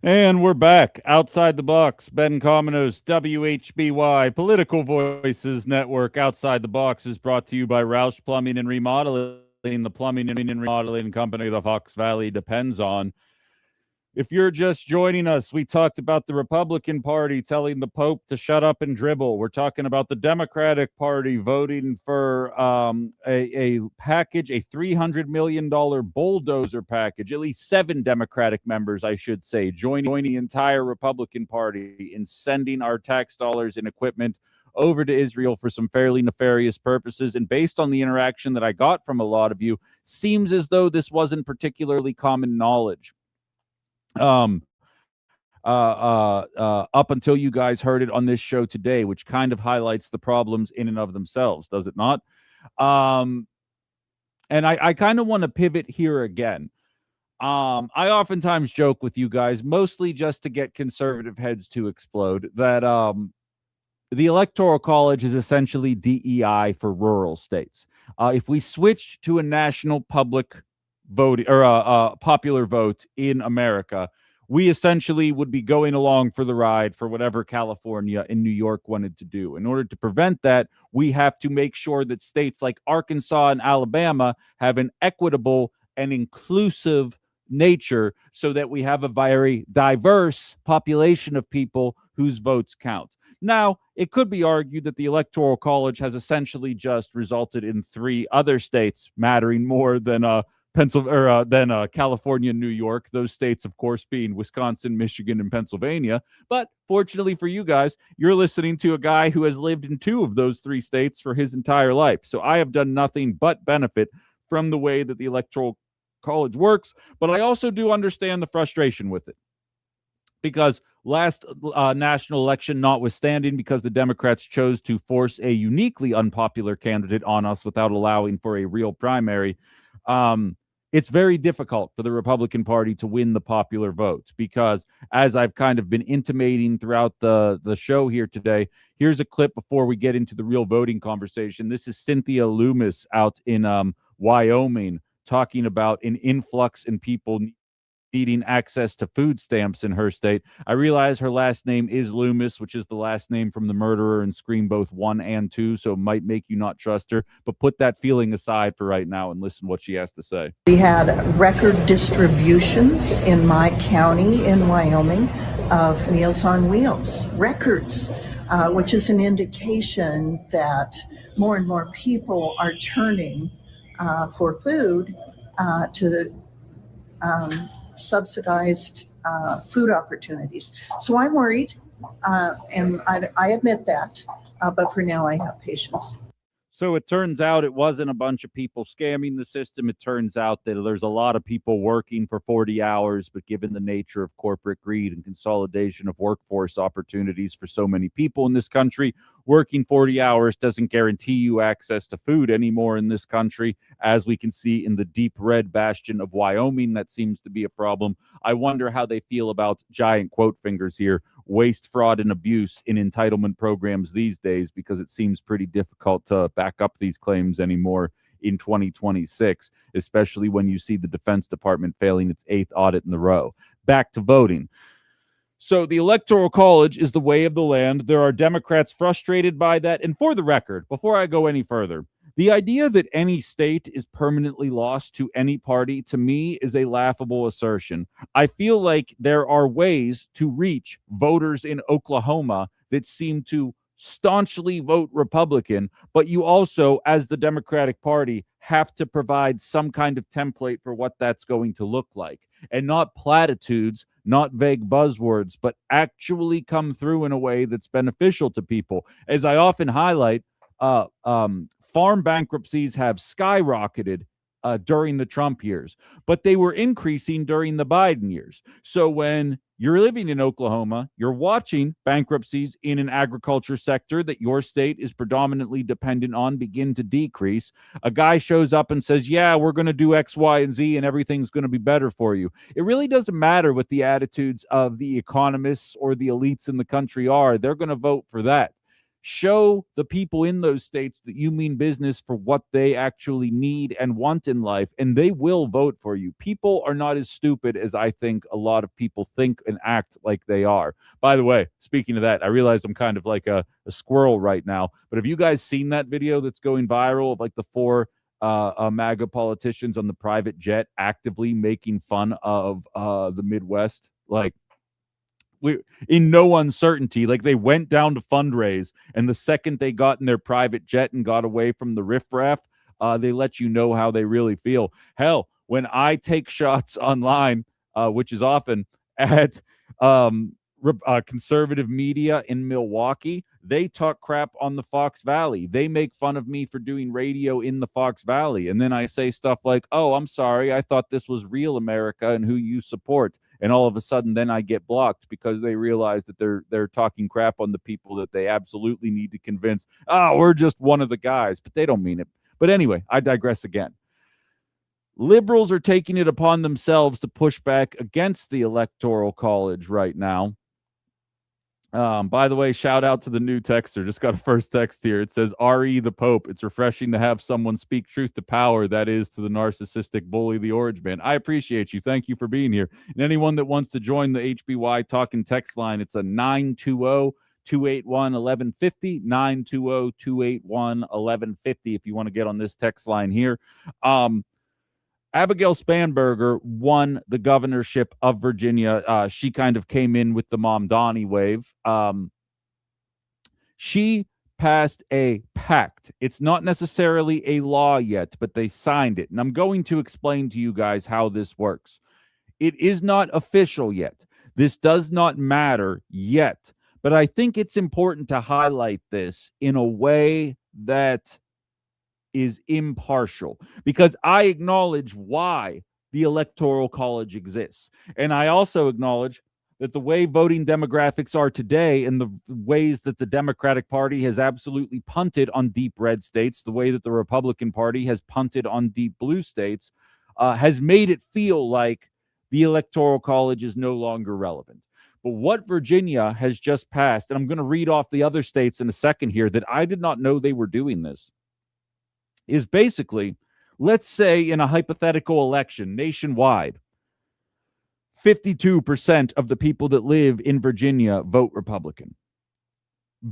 And we're back. Outside the Box. Ben Cominos, WHBY, Political Voices Network. Outside the Box is brought to you by Roush Plumbing and Remodeling, the plumbing and remodeling company the Fox Valley depends on. If you're just joining us, we talked about the Republican Party telling the Pope to shut up and dribble. We're talking about the Democratic Party voting for a package, a $300 million bulldozer package. At least 7 Democratic members, I should say, joining the entire Republican Party in sending our tax dollars and equipment over to Israel for some fairly nefarious purposes. And based on the interaction that I got from a lot of you, seems as though this wasn't particularly common knowledge. Up until you guys heard it on this show today, which kind of highlights the problems in and of themselves, does it not? And I kind of want to pivot here again. I oftentimes joke with you guys, mostly just to get conservative heads to explode, that the Electoral College is essentially DEI for rural states. If we switched to a national public vote or a popular vote in America, we essentially would be going along for the ride for whatever California and New York wanted to do. In order to prevent that, we have to make sure that states like Arkansas and Alabama have an equitable and inclusive nature so that we have a very diverse population of people whose votes count. Now, it could be argued that the Electoral College has essentially just resulted in 3 other states mattering more than California and New York, those states, of course, being Wisconsin, Michigan, and Pennsylvania. But fortunately for you guys, you're listening to a guy who has lived in 2 of those 3 states for his entire life. So I have done nothing but benefit from the way that the Electoral College works. But I also do understand the frustration with it. Because last national election notwithstanding, because the Democrats chose to force a uniquely unpopular candidate on us without allowing for a real primary, it's very difficult for the Republican Party to win the popular vote because, as I've kind of been intimating throughout the show here today, here's a clip before we get into the real voting conversation. This is Cynthia Loomis out in Wyoming talking about an influx in people needing access to food stamps in her state. I realize her last name is Loomis, which is the last name from the murderer in Scream both 1 and 2, so it might make you not trust her. But put that feeling aside for right now and listen what she has to say. We had record distributions in my county in Wyoming of Meals on Wheels, records, which is an indication that more and more people are turning for food to subsidized food opportunities. So I'm worried, and I admit that, but for now I have patience. So it turns out it wasn't a bunch of people scamming the system. It turns out that there's a lot of people working for 40 hours, but given the nature of corporate greed and consolidation of workforce opportunities for so many people in this country, working 40 hours doesn't guarantee you access to food anymore in this country. As we can see in the deep red bastion of Wyoming, that seems to be a problem. I wonder how they feel about giant quote fingers here, waste, fraud, and abuse in entitlement programs these days, because it seems pretty difficult to back up these claims anymore in 2026, especially when you see the Defense Department failing its 8th audit in a row. Back to voting. So the Electoral College is the way of the land. There are Democrats frustrated by that. And for the record, before I go any further, the idea that any state is permanently lost to any party, to me, is a laughable assertion. I feel like there are ways to reach voters in Oklahoma that seem to staunchly vote Republican, but you also, as the Democratic Party, have to provide some kind of template for what that's going to look like. And not platitudes, not vague buzzwords, but actually come through in a way that's beneficial to people. As I often highlight, farm bankruptcies have skyrocketed during the Trump years, but they were increasing during the Biden years. So when you're living in Oklahoma, you're watching bankruptcies in an agriculture sector that your state is predominantly dependent on begin to decrease. A guy shows up and says, yeah, we're going to do X, Y, and Z, and everything's going to be better for you. It really doesn't matter what the attitudes of the economists or the elites in the country are. They're going to vote for that. Show the people in those states that you mean business for what they actually need and want in life, and they will vote for you. People are not as stupid as I think a lot of people think and act like they are. By the way, speaking of that, I realize I'm kind of like a squirrel right now, but have you guys seen that video that's going viral of like the 4 MAGA politicians on the private jet actively making fun of the Midwest? Like, in no uncertainty, like they went down to fundraise, and the second they got in their private jet and got away from the riffraff, they let you know how they really feel. Hell, when I take shots online, which is often at conservative media in Milwaukee, they talk crap on the Fox Valley. They make fun of me for doing radio in the Fox Valley. And then I say stuff like, oh, I'm sorry, I thought this was real America and who you support. And all of a sudden, then I get blocked because they realize that they're talking crap on the people that they absolutely need to convince, oh, we're just one of the guys, but they don't mean it. But anyway, I digress again. Liberals are taking it upon themselves to push back against the Electoral College right now. By the way, shout out to the new texter. Just got a first text here. It says, R.E. the Pope. It's refreshing to have someone speak truth to power, that is, to the narcissistic bully, the Orange Man. I appreciate you. Thank you for being here. And anyone that wants to join the HBY Talking text line, it's a 920-281-1150, 920-281-1150 if you want to get on this text line here. Abigail Spanberger won the governorship of Virginia. She kind of came in with the Mom Donnie wave. She passed a pact. It's not necessarily a law yet, but they signed it. And I'm going to explain to you guys how this works. It is not official yet. This does not matter yet. But I think it's important to highlight this in a way that is impartial, because I acknowledge why the Electoral College exists. And I also acknowledge that the way voting demographics are today and the ways that the Democratic Party has absolutely punted on deep red states, the way that the Republican Party has punted on deep blue states, has made it feel like the Electoral College is no longer relevant. But what Virginia has just passed, and I'm going to read off the other states in a second here that I did not know they were doing this, is basically, let's say in a hypothetical election nationwide, 52% of the people that live in Virginia vote Republican.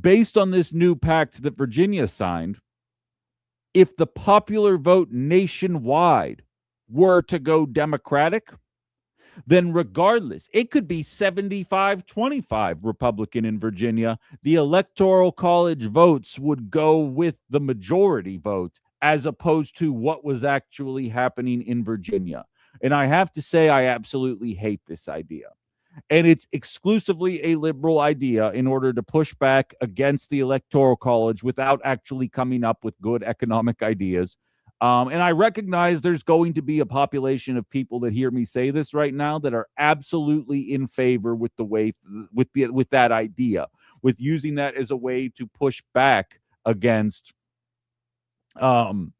Based on this new pact that Virginia signed, if the popular vote nationwide were to go Democratic, then regardless, it could be 75-25 Republican in Virginia. The Electoral College votes would go with the majority vote, as opposed to what was actually happening in Virginia. And I have to say, I absolutely hate this idea. And it's exclusively a liberal idea in order to push back against the Electoral College without actually coming up with good economic ideas. And I recognize there's going to be a population of people that hear me say this right now that are absolutely in favor with the way with that idea, with using that as a way to push back against the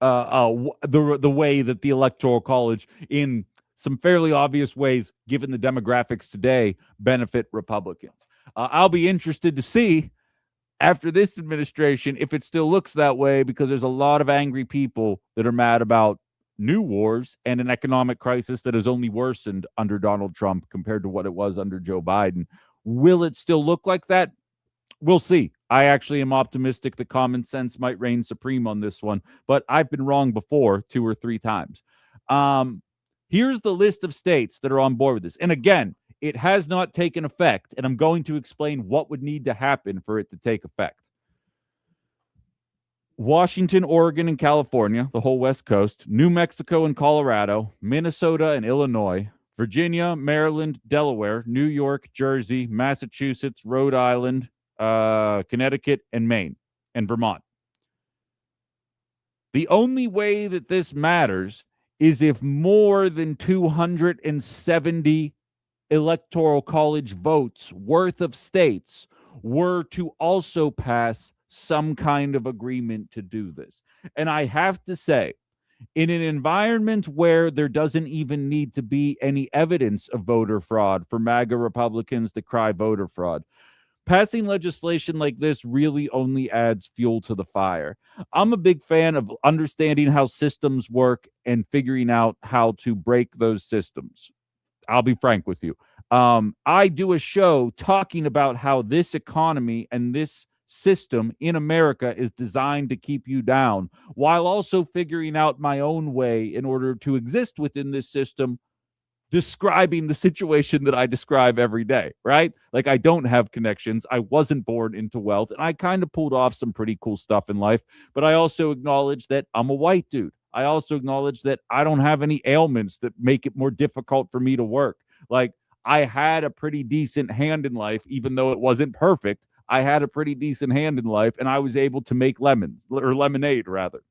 way that the Electoral College, in some fairly obvious ways, given the demographics today, benefit Republicans. I'll be interested to see after this administration if it still looks that way, because there's a lot of angry people that are mad about new wars and an economic crisis that has only worsened under Donald Trump compared to what it was under Joe Biden. Will it still look like that? We'll see. I actually am optimistic that common sense might reign supreme on this one, but I've been wrong before 2 or 3 times. Here's the list of states that are on board with this. And again, it has not taken effect, and I'm going to explain what would need to happen for it to take effect. Washington, Oregon, and California, the whole West Coast, New Mexico and Colorado, Minnesota and Illinois, Virginia, Maryland, Delaware, New York, Jersey, Massachusetts, Rhode Island, Connecticut, and Maine, and Vermont. The only way that this matters is if more than 270 Electoral College votes worth of states were to also pass some kind of agreement to do this. And I have to say, in an environment where there doesn't even need to be any evidence of voter fraud for MAGA Republicans that cry voter fraud, Passing legislation like this really only adds fuel to the fire. I'm a big fan of understanding how systems work and figuring out how to break those systems. I'll be frank with you. I do a show talking about how this economy and this system in America is designed to keep you down, while also figuring out my own way in order to exist within this system, describing the situation that I describe every day, right? Like, I don't have connections. I wasn't born into wealth, and I kind of pulled off some pretty cool stuff in life. But I also acknowledge that I'm a white dude. I also acknowledge that I don't have any ailments that make it more difficult for me to work. Like, I had a pretty decent hand in life, even though it wasn't perfect. I had a pretty decent hand in life, and I was able to make lemonade, rather.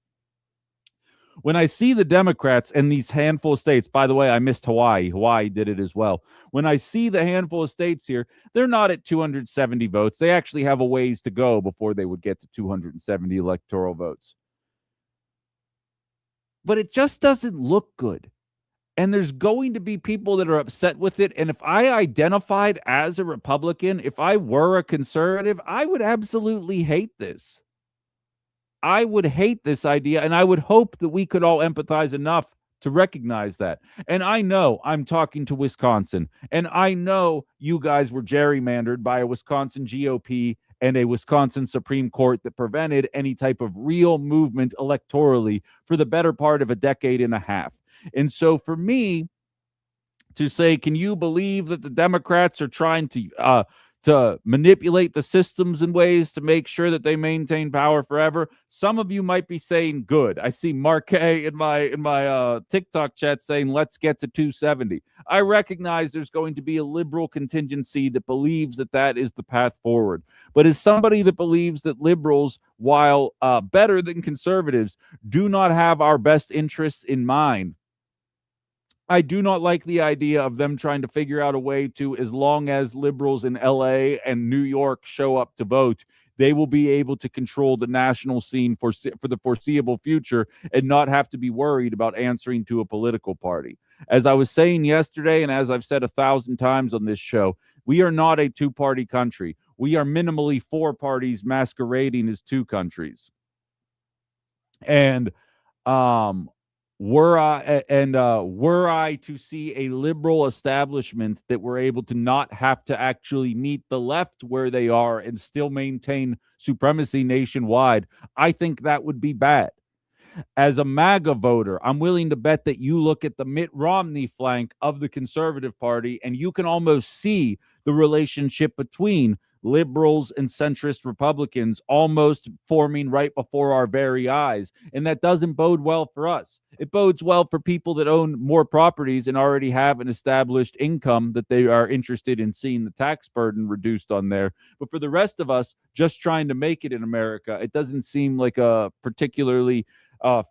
When I see the Democrats and these handful of states, by the way, I missed Hawaii. Hawaii did it as well. When I see the handful of states here, they're not at 270 votes. They actually have a ways to go before they would get to 270 electoral votes. But it just doesn't look good. And there's going to be people that are upset with it. And if I identified as a Republican, if I were a conservative, I would absolutely hate this. I would hate this idea, and I would hope that we could all empathize enough to recognize that. And I know I'm talking to Wisconsin, and I know you guys were gerrymandered by a Wisconsin GOP and a Wisconsin Supreme Court that prevented any type of real movement electorally for the better part of a decade and a half. And so for me to say, can you believe that the Democrats are trying to manipulate the systems in ways to make sure that they maintain power forever? Some of you might be saying, good. I see Marquet in my TikTok chat saying, let's get to 270. I recognize there's going to be a liberal contingency that believes that that is the path forward. But as somebody that believes that liberals, while better than conservatives, do not have our best interests in mind, I do not like the idea of them trying to figure out a way to, as long as liberals in LA and New York show up to vote, they will be able to control the national scene for the foreseeable future and not have to be worried about answering to a political party. As I was saying yesterday, and as I've said 1,000 times on this show, we are not a two-party country. We are minimally four parties masquerading as two countries. And were I to see a liberal establishment that were able to not have to actually meet the left where they are and still maintain supremacy nationwide, I think that would be bad. As a MAGA voter, I'm willing to bet that you look at the Mitt Romney flank of the Conservative Party and you can almost see the relationship between liberals and centrist Republicans almost forming right before our very eyes. And that doesn't bode well for us. It bodes well for people that own more properties and already have an established income that they are interested in seeing the tax burden reduced on there. But for the rest of us just trying to make it in America, it doesn't seem like a particularly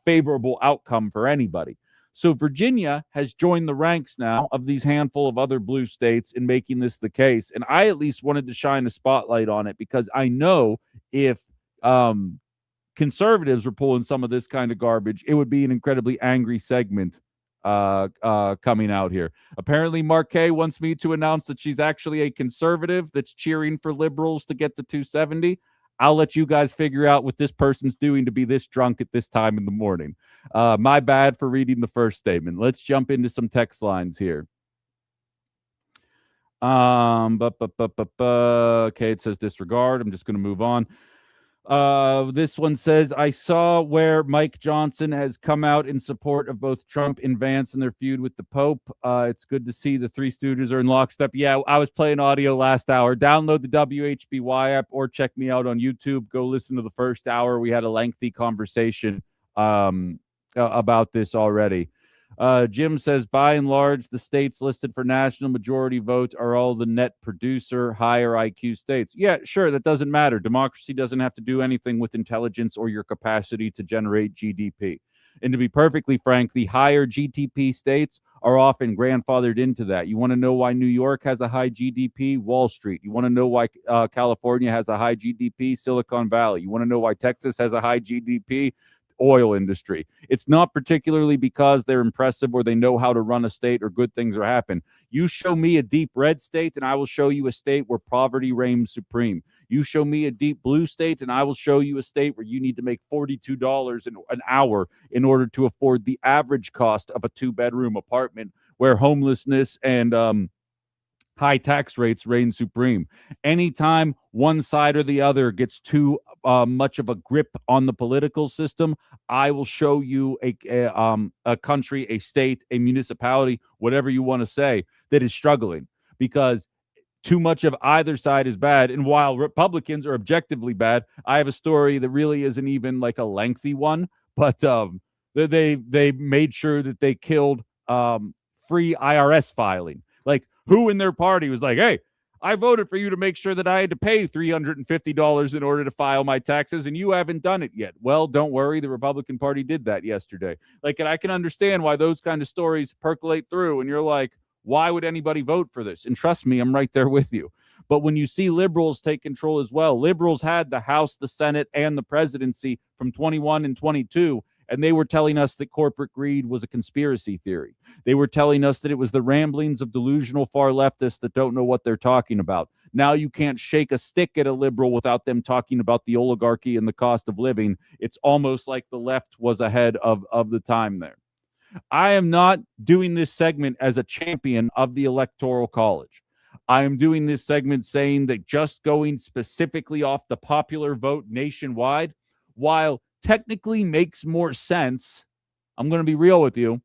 favorable outcome for anybody. So Virginia has joined the ranks now of these handful of other blue states in making this the case. And I at least wanted to shine a spotlight on it because I know if conservatives were pulling some of this kind of garbage, it would be an incredibly angry segment coming out here. Apparently, Marquet wants me to announce that she's actually a conservative that's cheering for liberals to get to 270. I'll let you guys figure out what this person's doing to be this drunk at this time in the morning. My bad for reading the first statement. Let's jump into some text lines here. Okay, it says disregard. I'm just going to move on. This one says, I saw where Mike Johnson has come out in support of both Trump and Vance in their feud with the Pope. It's good to see the Three Stooges are in lockstep. Yeah, I was playing audio last hour. Download the WHBY app or check me out on YouTube. Go listen to the first hour. We had a lengthy conversation about this already. Jim says, by and large, the states listed for national majority vote are all the net producer, higher IQ states. Yeah, sure, that doesn't matter. Democracy doesn't have to do anything with intelligence or your capacity to generate GDP. And to be perfectly frank, the higher GDP states are often grandfathered into that. You want to know why New York has a high GDP? Wall Street. You want to know why California has a high GDP? Silicon Valley. You want to know why Texas has a high GDP? oil industry. It's not particularly because they're impressive or they know how to run a state or good things are happening. You show me a deep red state, and I will show you a state where poverty reigns supreme. You show me a deep blue state, and I will show you a state where you need to make $42 an hour in order to afford the average cost of a 2-bedroom apartment, where homelessness and high tax rates reign supreme. Anytime one side or the other gets too much of a grip on the political system, I will show you a country, a state, a municipality, whatever you want to say, that is struggling, because too much of either side is bad. And while Republicans are objectively bad, I have a story that really isn't even like a lengthy one, but they made sure that they killed free IRS filing. Like, who in their party was like, hey, I voted for you to make sure that I had to pay $350 in order to file my taxes, and you haven't done it yet. Well, don't worry. The Republican Party did that yesterday. Like, and I can understand why those kind of stories percolate through, and you're like, why would anybody vote for this? And trust me, I'm right there with you. But when you see liberals take control as well, liberals had the House, the Senate, and the presidency from 21 and 22, and they were telling us that corporate greed was a conspiracy theory. They were telling us that it was the ramblings of delusional far leftists that don't know what they're talking about. Now you can't shake a stick at a liberal without them talking about the oligarchy and the cost of living. It's almost like the left was ahead of the time there. I am not doing this segment as a champion of the Electoral College. I am doing this segment saying that just going specifically off the popular vote nationwide, while technically makes more sense, I'm going to be real with you.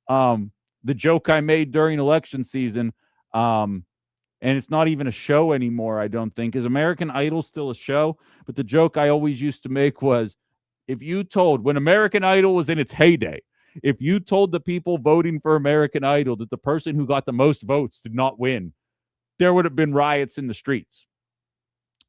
The joke I made during election season, and it's not even a show anymore, I don't think. Is American Idol still a show? But the joke I always used to make was, if you told, when American Idol was in its heyday, if you told the people voting for American Idol that the person who got the most votes did not win, there would have been riots in the streets.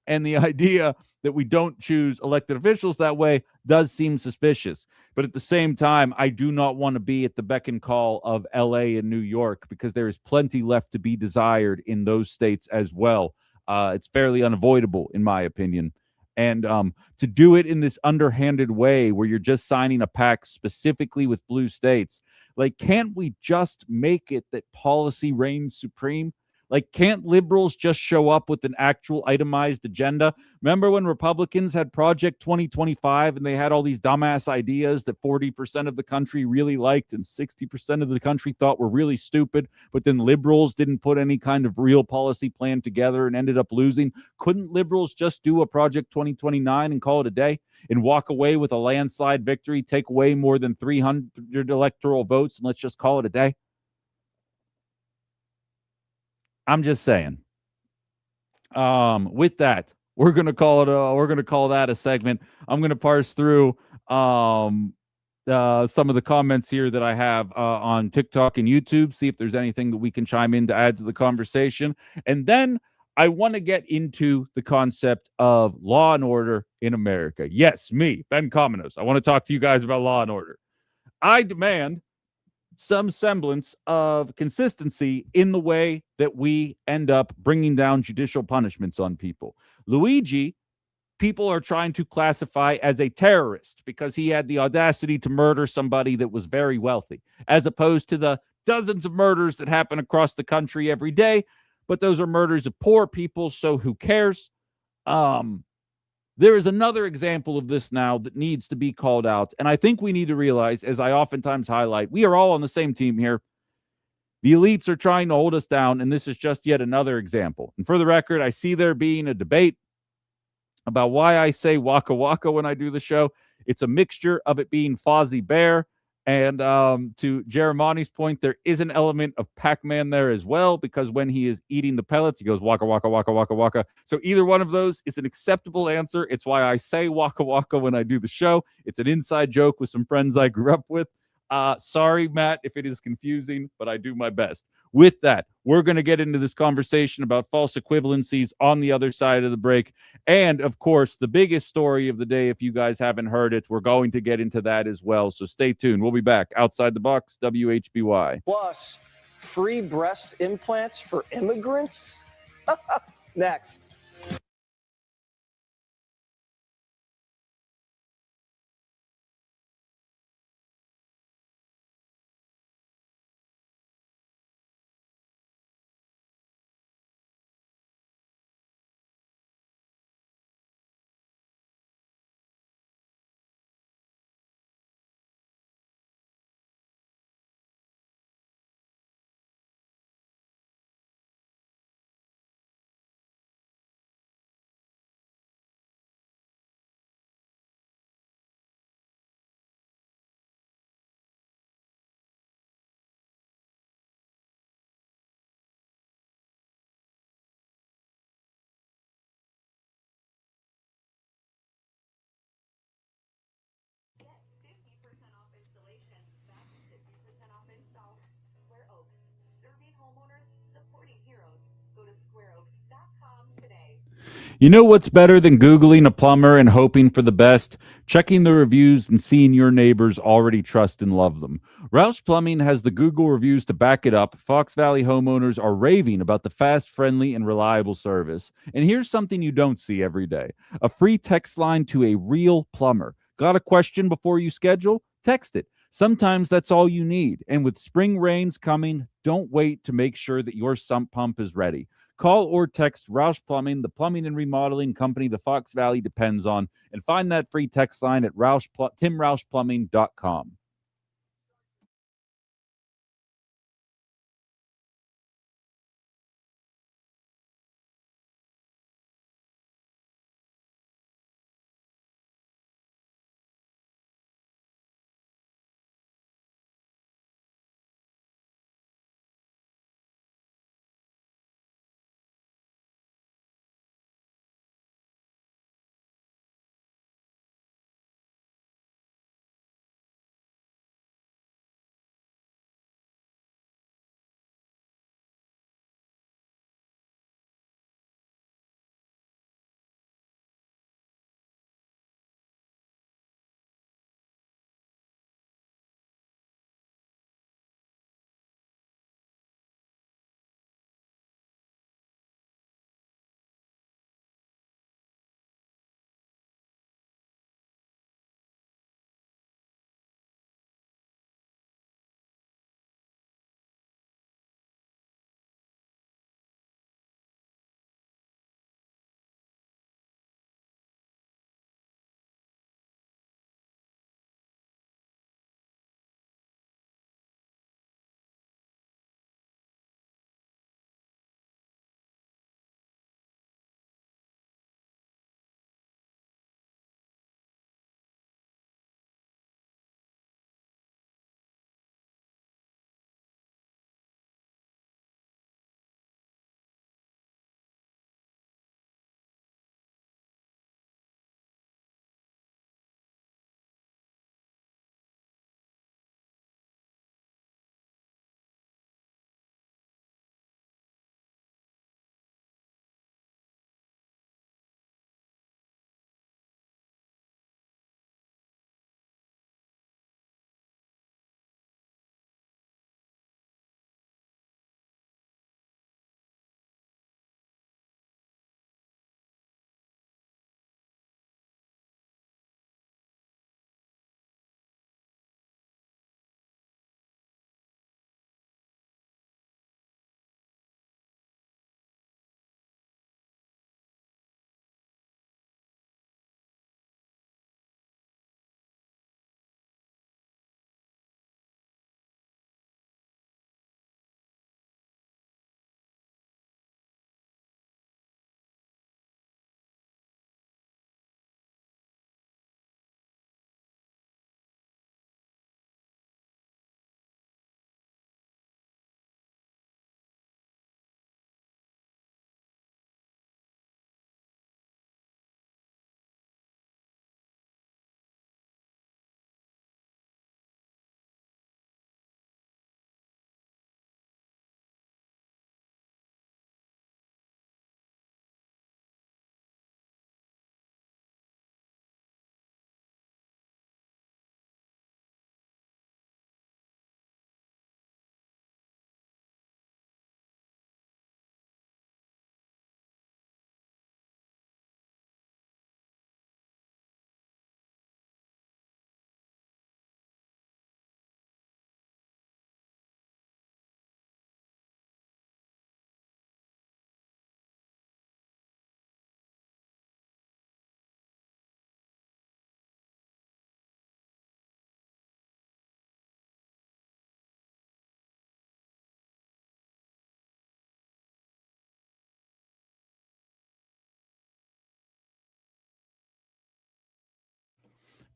And the idea that we don't choose elected officials that way does seem suspicious. But at the same time, I do not want to be at the beck and call of LA and New York, because there is plenty left to be desired in those states as well. It's fairly unavoidable, in my opinion. And to do it in this underhanded way where you're just signing a pact specifically with blue states, like, can't we just make it that policy reigns supreme? Like, can't liberals just show up with an actual itemized agenda? Remember when Republicans had Project 2025 and they had all these dumbass ideas that 40% of the country really liked and 60% of the country thought were really stupid, but then liberals didn't put any kind of real policy plan together and ended up losing? Couldn't liberals just do a Project 2029 and call it a day and walk away with a landslide victory, take away more than 300 electoral votes, and let's just call it a day? I'm just saying. With that, we're gonna call that a segment. I'm gonna parse through some of the comments here that I have on TikTok and YouTube, see if there's anything that we can chime in to add to the conversation, and then I want to get into the concept of law and order in America. Yes, me, Ben Cominos. I want to talk to you guys about law and order. I demand some semblance of consistency in the way that we end up bringing down judicial punishments on people. Luigi, people are trying to classify as a terrorist because he had the audacity to murder somebody that was very wealthy, as opposed to the dozens of murders that happen across the country every day. But those are murders of poor people, so who cares? There is another example of this now that needs to be called out. And I think we need to realize, as I oftentimes highlight, we are all on the same team here. The elites are trying to hold us down, and this is just yet another example. And for the record, I see there being a debate about why I say Waka Waka when I do the show. It's a mixture of it being Fozzie Bear, and to Jeremani's point, there is an element of Pac-Man there as well, because when he is eating the pellets, he goes Waka Waka Waka Waka Waka. So either one of those is an acceptable answer. It's why I say Waka Waka when I do the show. It's an inside joke with some friends I grew up with. Sorry, Matt, if it is confusing, but I do my best. With that, we're going to get into this conversation about false equivalencies on the other side of the break. And, of course, the biggest story of the day, if you guys haven't heard it, we're going to get into that as well. So stay tuned. We'll be back. Outside the Box, WHBY. Plus, free breast implants for immigrants? Next. You know what's better than Googling a plumber and hoping for the best? Checking the reviews and seeing your neighbors already trust and love them. Roush Plumbing has the Google reviews to back it up. Fox Valley homeowners are raving about the fast, friendly, and reliable service. And here's something you don't see every day: a free text line to a real plumber. Got a question before you schedule? Text it. Sometimes that's all you need. And with spring rains coming, don't wait to make sure that your sump pump is ready. Call or text Roush Plumbing, the plumbing and remodeling company the Fox Valley depends on, and find that free text line at timroushplumbing.com.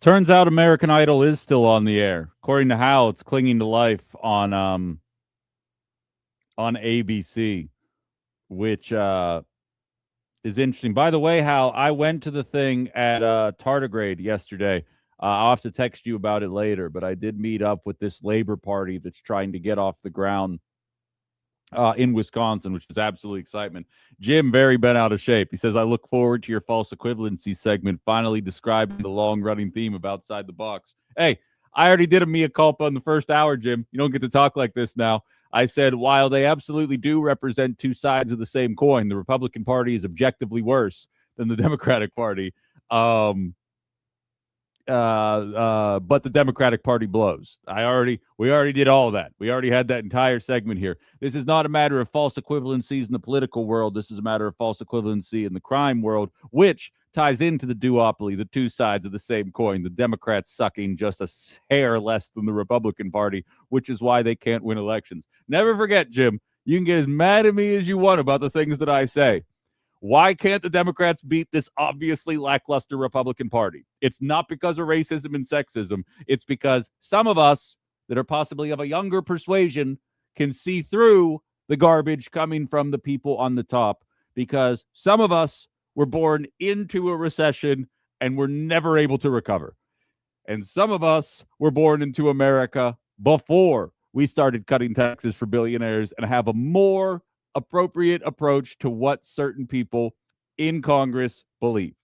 Turns out American Idol is still on the air. According to Hal, it's clinging to life on ABC, which is interesting. By the way, Hal, I went to the thing at Tardigrade yesterday. I'll have to text you about it later, but I did meet up with this Labor Party that's trying to get off the ground in Wisconsin, which is absolute excitement. Jim, very bent out of shape. He says, I look forward to your false equivalency segment, finally describing the long-running theme of outside the box. Hey, I already did a mea culpa in the first hour, Jim. You don't get to talk like this now. I said, while they absolutely do represent two sides of the same coin, the Republican Party is objectively worse than the Democratic Party. But the Democratic Party blows. We already did all that. We already had that entire segment here. This is not a matter of false equivalencies in the political world. This is a matter of false equivalency in the crime world, which ties into the duopoly, the two sides of the same coin. The Democrats sucking just a hair less than the Republican Party, which is why they can't win elections. Never forget, Jim, you can get as mad at me as you want about the things that I say. Why can't the Democrats beat this obviously lackluster Republican Party? It's not because of racism and sexism. It's because some of us that are possibly of a younger persuasion can see through the garbage coming from the people on the top, because some of us were born into a recession and were never able to recover. And some of us were born into America before we started cutting taxes for billionaires and have a more appropriate approach to what certain people in Congress believe.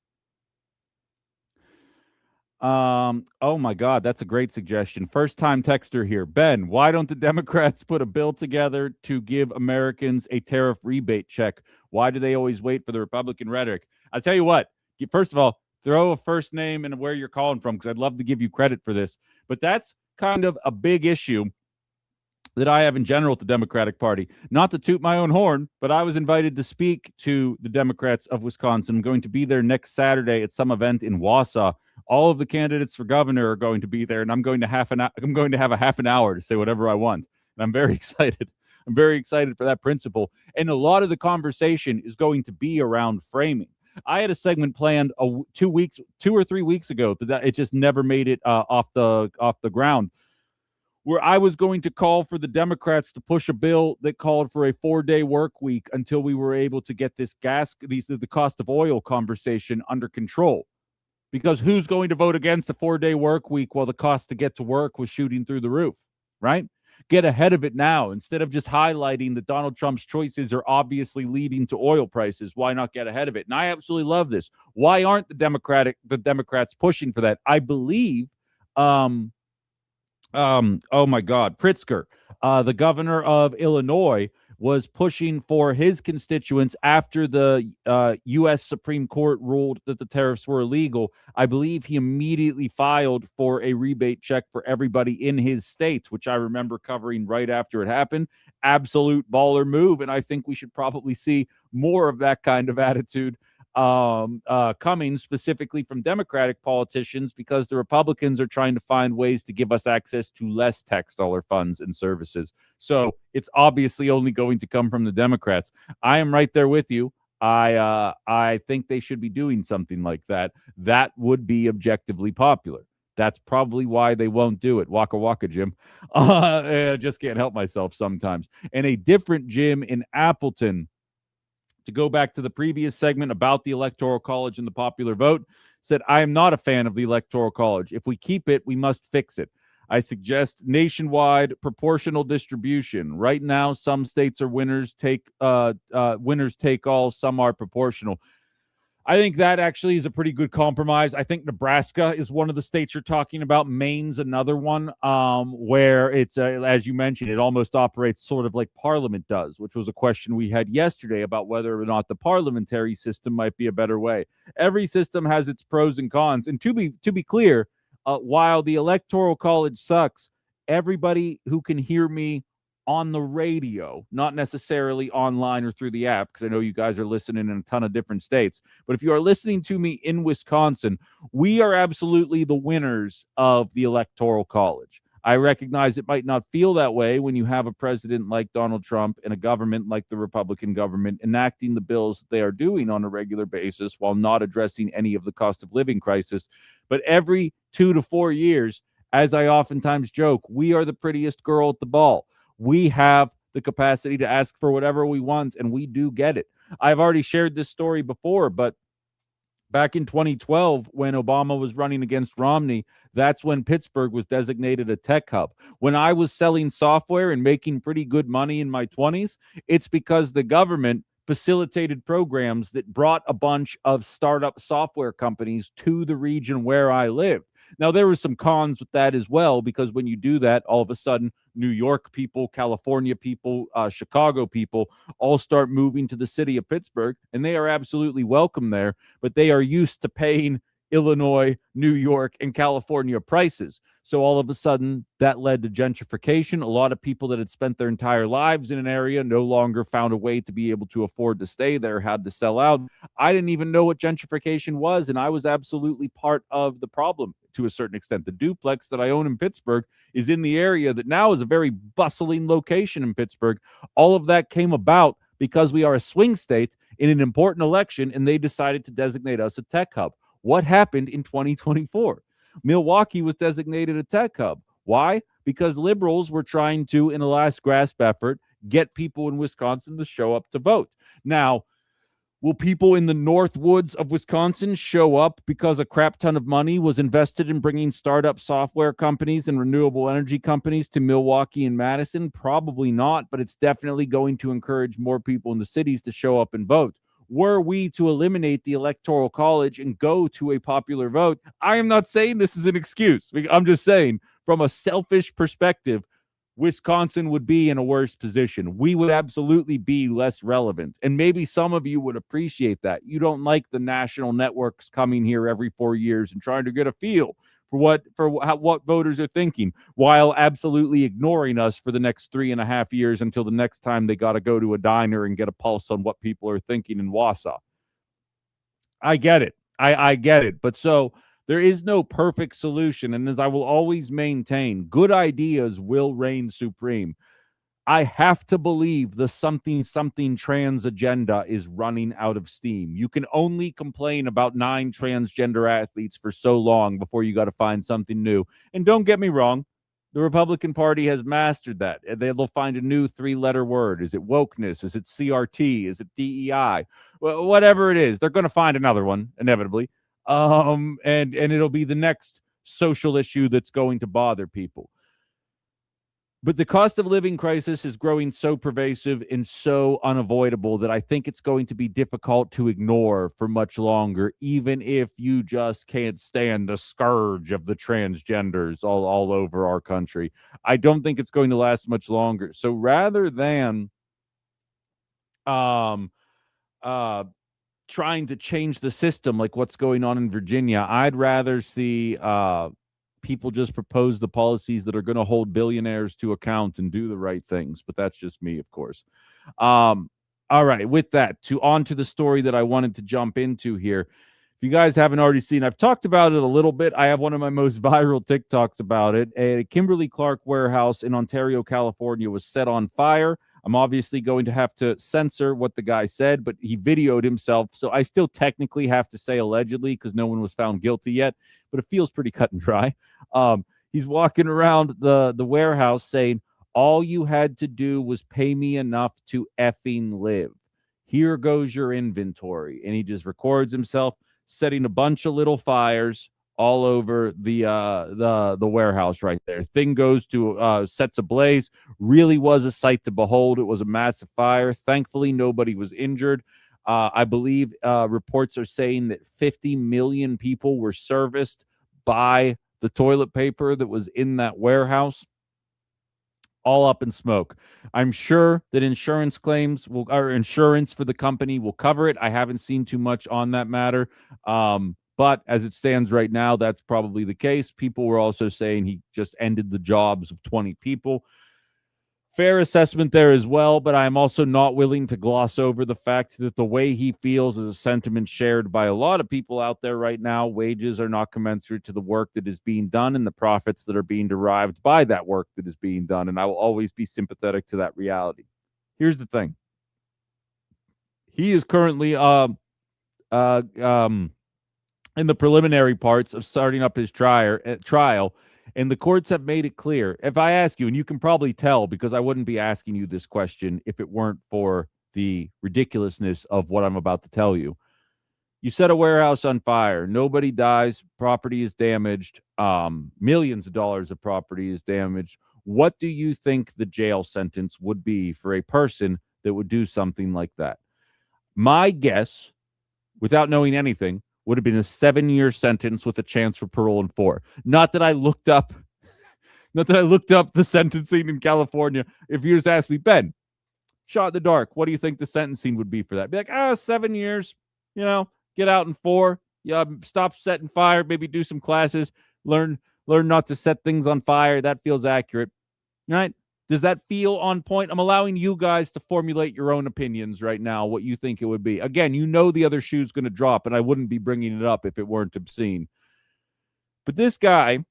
Oh my God, that's a great suggestion. First time texter here. Ben, why don't the Democrats put a bill together to give Americans a tariff rebate check? Why do they always wait for the Republican rhetoric? I'll tell you what, first of all, throw a first name and where you're calling from, because I'd love to give you credit for this. But that's kind of a big issue that I have in general with the Democratic Party. Not to toot my own horn, but I was invited to speak to the Democrats of Wisconsin. I'm going to be there next Saturday at some event in Wausau. All of the candidates for governor are going to be there, and I'm going to have a half an hour to say whatever I want. And I'm very excited. I'm very excited for that principle. And a lot of the conversation is going to be around framing. I had a segment planned 2 or 3 weeks ago, but it just never made it off the ground, where I was going to call for the Democrats to push a bill that called for a 4-day work week until we were able to get the cost of oil conversation under control. Because who's going to vote against a 4-day work week while the cost to get to work was shooting through the roof, right? Get ahead of it now. Instead of just highlighting that Donald Trump's choices are obviously leading to oil prices, why not get ahead of it? And I absolutely love this. Why aren't the Democrats pushing for that? I believe oh my God, Pritzker, the governor of Illinois, was pushing for his constituents after the U.S. Supreme Court ruled that the tariffs were illegal. I believe he immediately filed for a rebate check for everybody in his state, which I remember covering right after it happened. Absolute baller move, and I think we should probably see more of that kind of attitude coming specifically from Democratic politicians, because the Republicans are trying to find ways to give us access to less tax dollar funds and services. So it's obviously only going to come from the Democrats. I am right there with you. I think they should be doing something like that. That would be objectively popular. That's probably why they won't do it. Waka waka, Jim. I just can't help myself sometimes. And a different Jim in Appleton, to go back to the previous segment about the Electoral College and the popular vote, said, I am not a fan of the Electoral College. If we keep it, we must fix it. I suggest nationwide proportional distribution. Right now, some states are winners take all, some are proportional. I think that actually is a pretty good compromise. I think Nebraska is one of the states you're talking about. Maine's another one, where it's, as you mentioned, it almost operates sort of like Parliament does, which was a question we had yesterday about whether or not the parliamentary system might be a better way. Every system has its pros and cons. And to be clear, while the Electoral College sucks, everybody who can hear me on the radio, not necessarily online or through the app, because I know you guys are listening in a ton of different states, but if you are listening to me in Wisconsin, we are absolutely the winners of the Electoral College. I recognize it might not feel that way when you have a president like Donald Trump and a government like the Republican government enacting the bills that they are doing on a regular basis while not addressing any of the cost of living crisis. But every 2 to 4 years, as I oftentimes joke, we are the prettiest girl at the ball. We have the capacity to ask for whatever we want, and we do get it. I've already shared this story before, but Back in 2012, when Obama was running against Romney, that's when Pittsburgh was designated a tech hub. When I was selling software and making pretty good money in my 20s, it's because the government facilitated programs that brought a bunch of startup software companies to the region where I lived. Now, there were some cons with that as well, because when you do that, all of a sudden, New York people, California people, Chicago people all start moving to the city of Pittsburgh, and they are absolutely welcome there, but they are used to paying Illinois, New York, and California prices. So all of a sudden, that led to gentrification. A lot of people that had spent their entire lives in an area no longer found a way to be able to afford to stay there, had to sell out. I didn't even know what gentrification was, and I was absolutely part of the problem to a certain extent. The duplex that I own in Pittsburgh is in the area that now is a very bustling location in Pittsburgh. All of that came about because we are a swing state in an important election, and they decided to designate us a tech hub. What happened in 2024? Milwaukee was designated a tech hub. Why? Because liberals were trying to, in a last grasp effort, get people in Wisconsin to show up to vote. Now, will people in the North Woods of Wisconsin show up because a crap ton of money was invested in bringing startup software companies and renewable energy companies to Milwaukee and Madison? Probably not, but it's definitely going to encourage more people in the cities to show up and vote. Were we to eliminate the Electoral College and go to a popular vote, I am not saying this is an excuse. I'm just saying, from a selfish perspective, Wisconsin would be in a worse position. We would absolutely be less relevant. And maybe some of you would appreciate that. You don't like the national networks coming here every 4 years and trying to get a feel for what voters are thinking, while absolutely ignoring us for the next 3.5 years until the next time they got to go to a diner and get a pulse on what people are thinking in Wausau. I get it. I get it. But so there is no perfect solution. And as I will always maintain, good ideas will reign supreme. I have to believe the something trans agenda is running out of steam. You can only complain about 9 transgender athletes for so long before you got to find something new. And don't get me wrong, the Republican Party has mastered that. They'll find a new 3-letter word. Is it wokeness? Is it CRT? Is it DEI? Well, whatever it is, they're going to find another one, inevitably. And it'll be the next social issue that's going to bother people. But the cost of living crisis is growing so pervasive and so unavoidable that I think it's going to be difficult to ignore for much longer, even if you just can't stand the scourge of the transgenders all over our country. I don't think it's going to last much longer. So rather than trying to change the system like what's going on in Virginia, I'd rather see people just propose the policies that are going to hold billionaires to account and do the right things. But that's just me, of course. All right, with that, on to the story that I wanted to jump into here. If you guys haven't already seen, I've talked about it a little bit. I have one of my most viral TikToks about it. A Kimberly-Clark warehouse in Ontario, California was set on fire. I'm obviously going to have to censor what the guy said, but he videoed himself. So I still technically have to say allegedly because no one was found guilty yet, but it feels pretty cut and dry. He's walking around the warehouse saying, all you had to do was pay me enough to effing live. Here goes your inventory. And he just records himself setting a bunch of little fires all over the warehouse right there. Thing goes to sets ablaze. Really was a sight to behold. It was a massive fire. Thankfully, nobody was injured. I believe reports are saying that 50 million people were serviced by the toilet paper that was in that warehouse. All up in smoke. I'm sure that insurance claims or insurance for the company will cover it. I haven't seen too much on that matter. But as it stands right now, that's probably the case. People were also saying he just ended the jobs of 20 people. Fair assessment there as well, but I'm also not willing to gloss over the fact that the way he feels is a sentiment shared by a lot of people out there right now. Wages are not commensurate to the work that is being done and the profits that are being derived by that work that is being done, and I will always be sympathetic to that reality. Here's the thing. He is currently in the preliminary parts of starting up his trial, and the courts have made it clear. If I ask you, and you can probably tell because I wouldn't be asking you this question if it weren't for the ridiculousness of what I'm about to tell you. You set a warehouse on fire. Nobody dies. Property is damaged. Millions of dollars of property is damaged. What do you think the jail sentence would be for a person that would do something like that? My guess, without knowing anything, would have been a 7-year sentence with a chance for parole in 4. Not that I looked up the sentencing in California. If you just asked me, Ben, shot in the dark, what do you think the sentencing would be for that? Be like, 7 years, get out in 4. Yeah, stop setting fire, maybe do some classes, learn not to set things on fire. That feels accurate, right? Does that feel on point? I'm allowing you guys to formulate your own opinions right now, what you think it would be. Again, the other shoe's going to drop, and I wouldn't be bringing it up if it weren't obscene. But this guy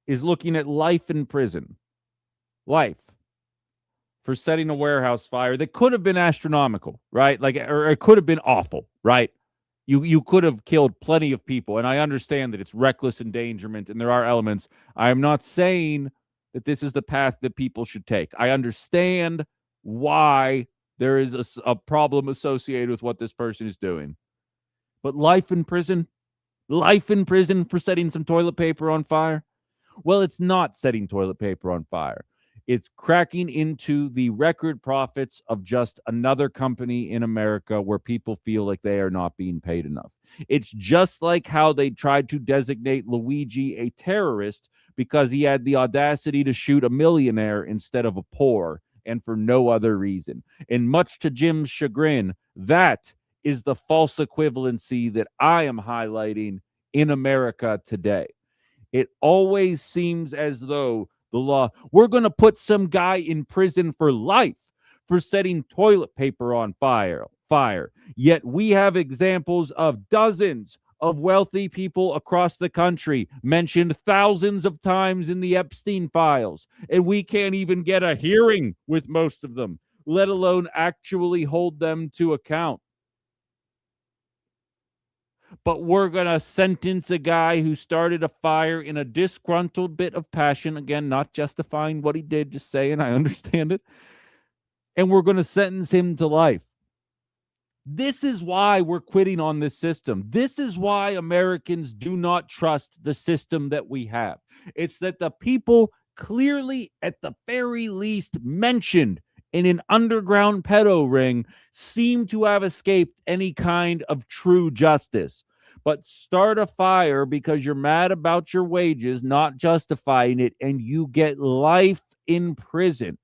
is looking at life in prison. Life. For setting a warehouse fire that could have been astronomical, right? Or it could have been awful, right? You could have killed plenty of people, and I understand that it's reckless endangerment, and there are elements. I am not saying that this is the path that people should take. I understand why there is a problem associated with what this person is doing. But life in prison for setting some toilet paper on fire? Well, it's not setting toilet paper on fire. It's cracking into the record profits of just another company in America where people feel like they are not being paid enough. It's just like how they tried to designate Luigi a terrorist because he had the audacity to shoot a millionaire instead of a poor, and for no other reason. And much to Jim's chagrin, that is the false equivalency that I am highlighting in America today. It always seems as though the law, we're going to put some guy in prison for life for setting toilet paper on fire. Yet we have examples of dozens of wealthy people across the country mentioned thousands of times in the Epstein files, and we can't even get a hearing with most of them, let alone actually hold them to account. But we're going to sentence a guy who started a fire in a disgruntled bit of passion. Again, not justifying what he did, just saying I understand it. And we're going to sentence him to life. This is why we're quitting on this system. This is why Americans do not trust the system that we have. It's that the people clearly, at the very least, mentioned in an underground pedo ring seem to have escaped any kind of true justice. But start a fire because you're mad about your wages, not justifying it, and you get life in prison.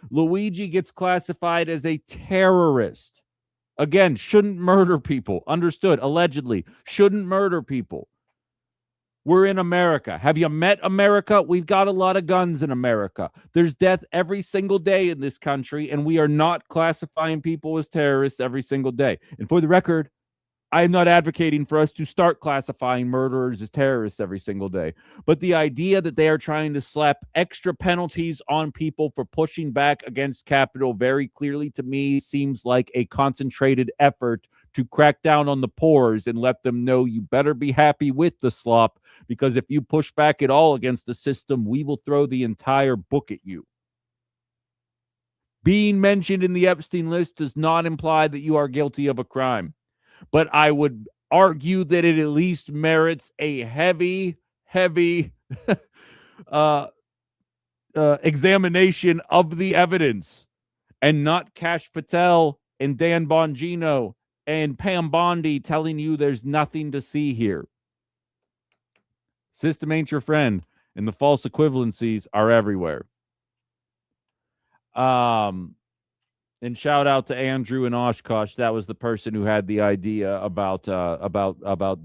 Luigi gets classified as a terrorist. Again, shouldn't murder people. Understood. Allegedly. Shouldn't murder people. We're in America. Have you met America? We've got a lot of guns in America. There's death every single day in this country, and we are not classifying people as terrorists every single day. And for the record, I am not advocating for us to start classifying murderers as terrorists every single day. But the idea that they are trying to slap extra penalties on people for pushing back against Capitol very clearly to me seems like a concentrated effort to crack down on the poors and let them know you better be happy with the slop, because if you push back at all against the system, we will throw the entire book at you. Being mentioned in the Epstein list does not imply that you are guilty of a crime. But I would argue that it at least merits a heavy examination of the evidence, and not Kash Patel and Dan Bongino and Pam Bondi telling you there's nothing to see here. System ain't your friend, and the false equivalencies are everywhere. And shout out to Andrew in Oshkosh. That was the person who had the idea about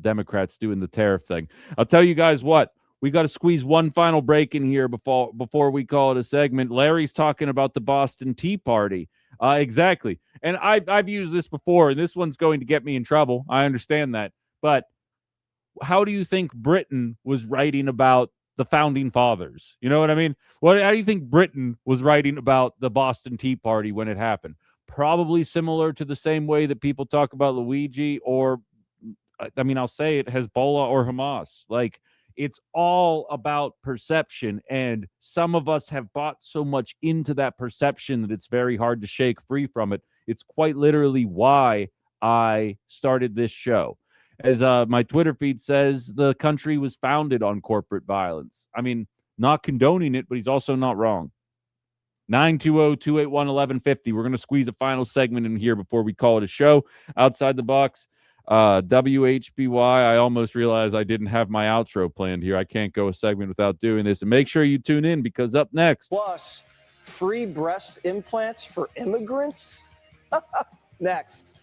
Democrats doing the tariff thing. I'll tell you guys what. We got to squeeze one final break in here before we call it a segment. Larry's talking about the Boston Tea Party. Exactly. And I've used this before, and this one's going to get me in trouble. I understand that. But how do you think Britain was writing about the founding fathers? You know what I mean? How do you think Britain was writing about the Boston Tea Party when it happened? Probably similar to the same way that people talk about Luigi, or, I'll say it, Hezbollah or Hamas. Like, it's all about perception, and some of us have bought so much into that perception that it's very hard to shake free from it. It's quite literally why I started this show. As my Twitter feed says, the country was founded on corporate violence. I mean, not condoning it, but he's also not wrong. 920-281-1150. We're going to squeeze a final segment in here before we call it a show. Outside the box, WHBY. I almost realized I didn't have my outro planned here. I can't go a segment without doing this. And make sure you tune in, because up next, Plus, free breast implants for immigrants? Next.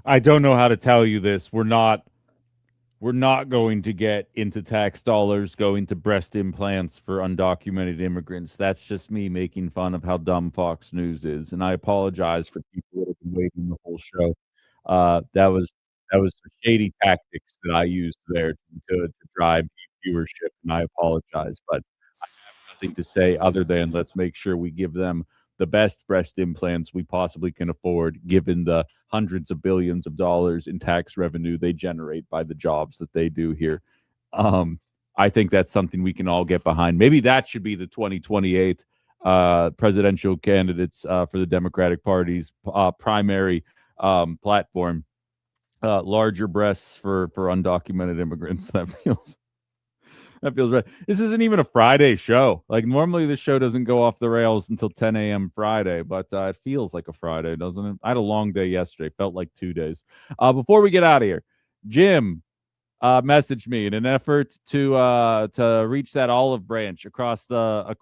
I don't know how to tell you this. We're not going to get into tax dollars going to breast implants for undocumented immigrants. That's just me making fun of how dumb Fox News is, and I apologize for people that have been waiting the whole show. That was shady tactics that I used there to drive viewership, and I apologize, but I have nothing to say other than let's make sure we give them the best breast implants we possibly can afford, given the hundreds of billions of dollars in tax revenue they generate by the jobs that they do here. I think that's something we can all get behind. Maybe that should be the 2028 presidential candidates for the Democratic Party's primary platform. Larger breasts for undocumented immigrants. That feels right. This isn't even a Friday show. Like normally the show doesn't go off the rails until 10 a.m. Friday, but it feels like a Friday, doesn't it? I had a long day yesterday. Felt like 2 days. Before we get out of here, Jim messaged me in an effort to reach that olive branch across the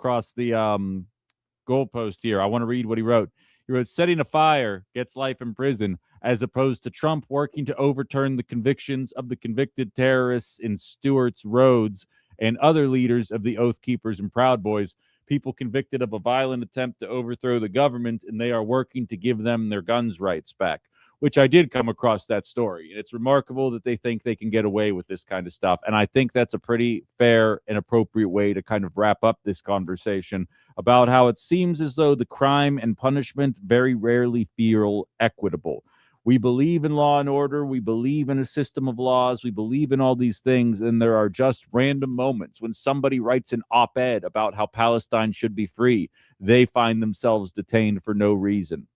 goalpost here. I want to read what he wrote. He wrote, setting a fire gets life in prison, as opposed to Trump working to overturn the convictions of the convicted terrorists in Stewart's Rhodes and other leaders of the Oath Keepers and Proud Boys, people convicted of a violent attempt to overthrow the government, and they are working to give them their guns rights back, which I did come across that story. And it's remarkable that they think they can get away with this kind of stuff. And I think that's a pretty fair and appropriate way to kind of wrap up this conversation about how it seems as though the crime and punishment very rarely feel equitable. We believe in law and order. We believe in a system of laws. We believe in all these things. And there are just random moments when somebody writes an op-ed about how Palestine should be free. They find themselves detained for no reason.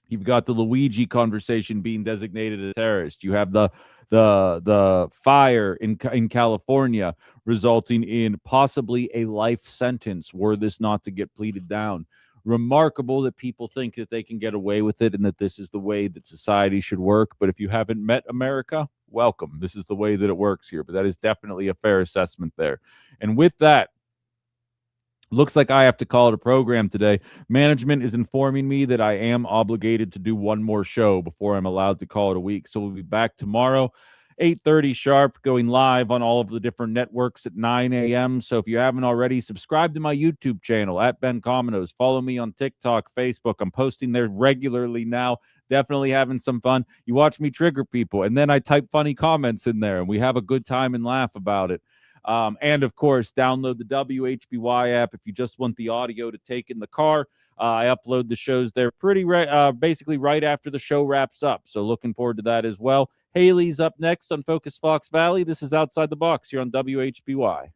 You've got the Luigi conversation being designated a terrorist. You have the fire in California resulting in possibly a life sentence were this not to get pleaded down. Remarkable that people think that they can get away with it and that this is the way that society should work. But if you haven't met America, welcome. This is the way that it works here. But that is definitely a fair assessment there. And with that, looks like I have to call it a program today. Management is informing me that I am obligated to do one more show before I'm allowed to call it a week. So we'll be back tomorrow, 8:30 sharp, going live on all of the different networks at 9 a.m. So if you haven't already, subscribe to my YouTube channel at Ben Cominos. Follow me on TikTok, Facebook. I'm posting there regularly now. Definitely having some fun. You watch me trigger people, and then I type funny comments in there, and we have a good time and laugh about it. And of course, download the WHBY app if you just want the audio to take in the car. I upload the shows there basically right after the show wraps up. So looking forward to that as well. Haley's up next on Focus Fox Valley. This is Outside the Box here on WHBY.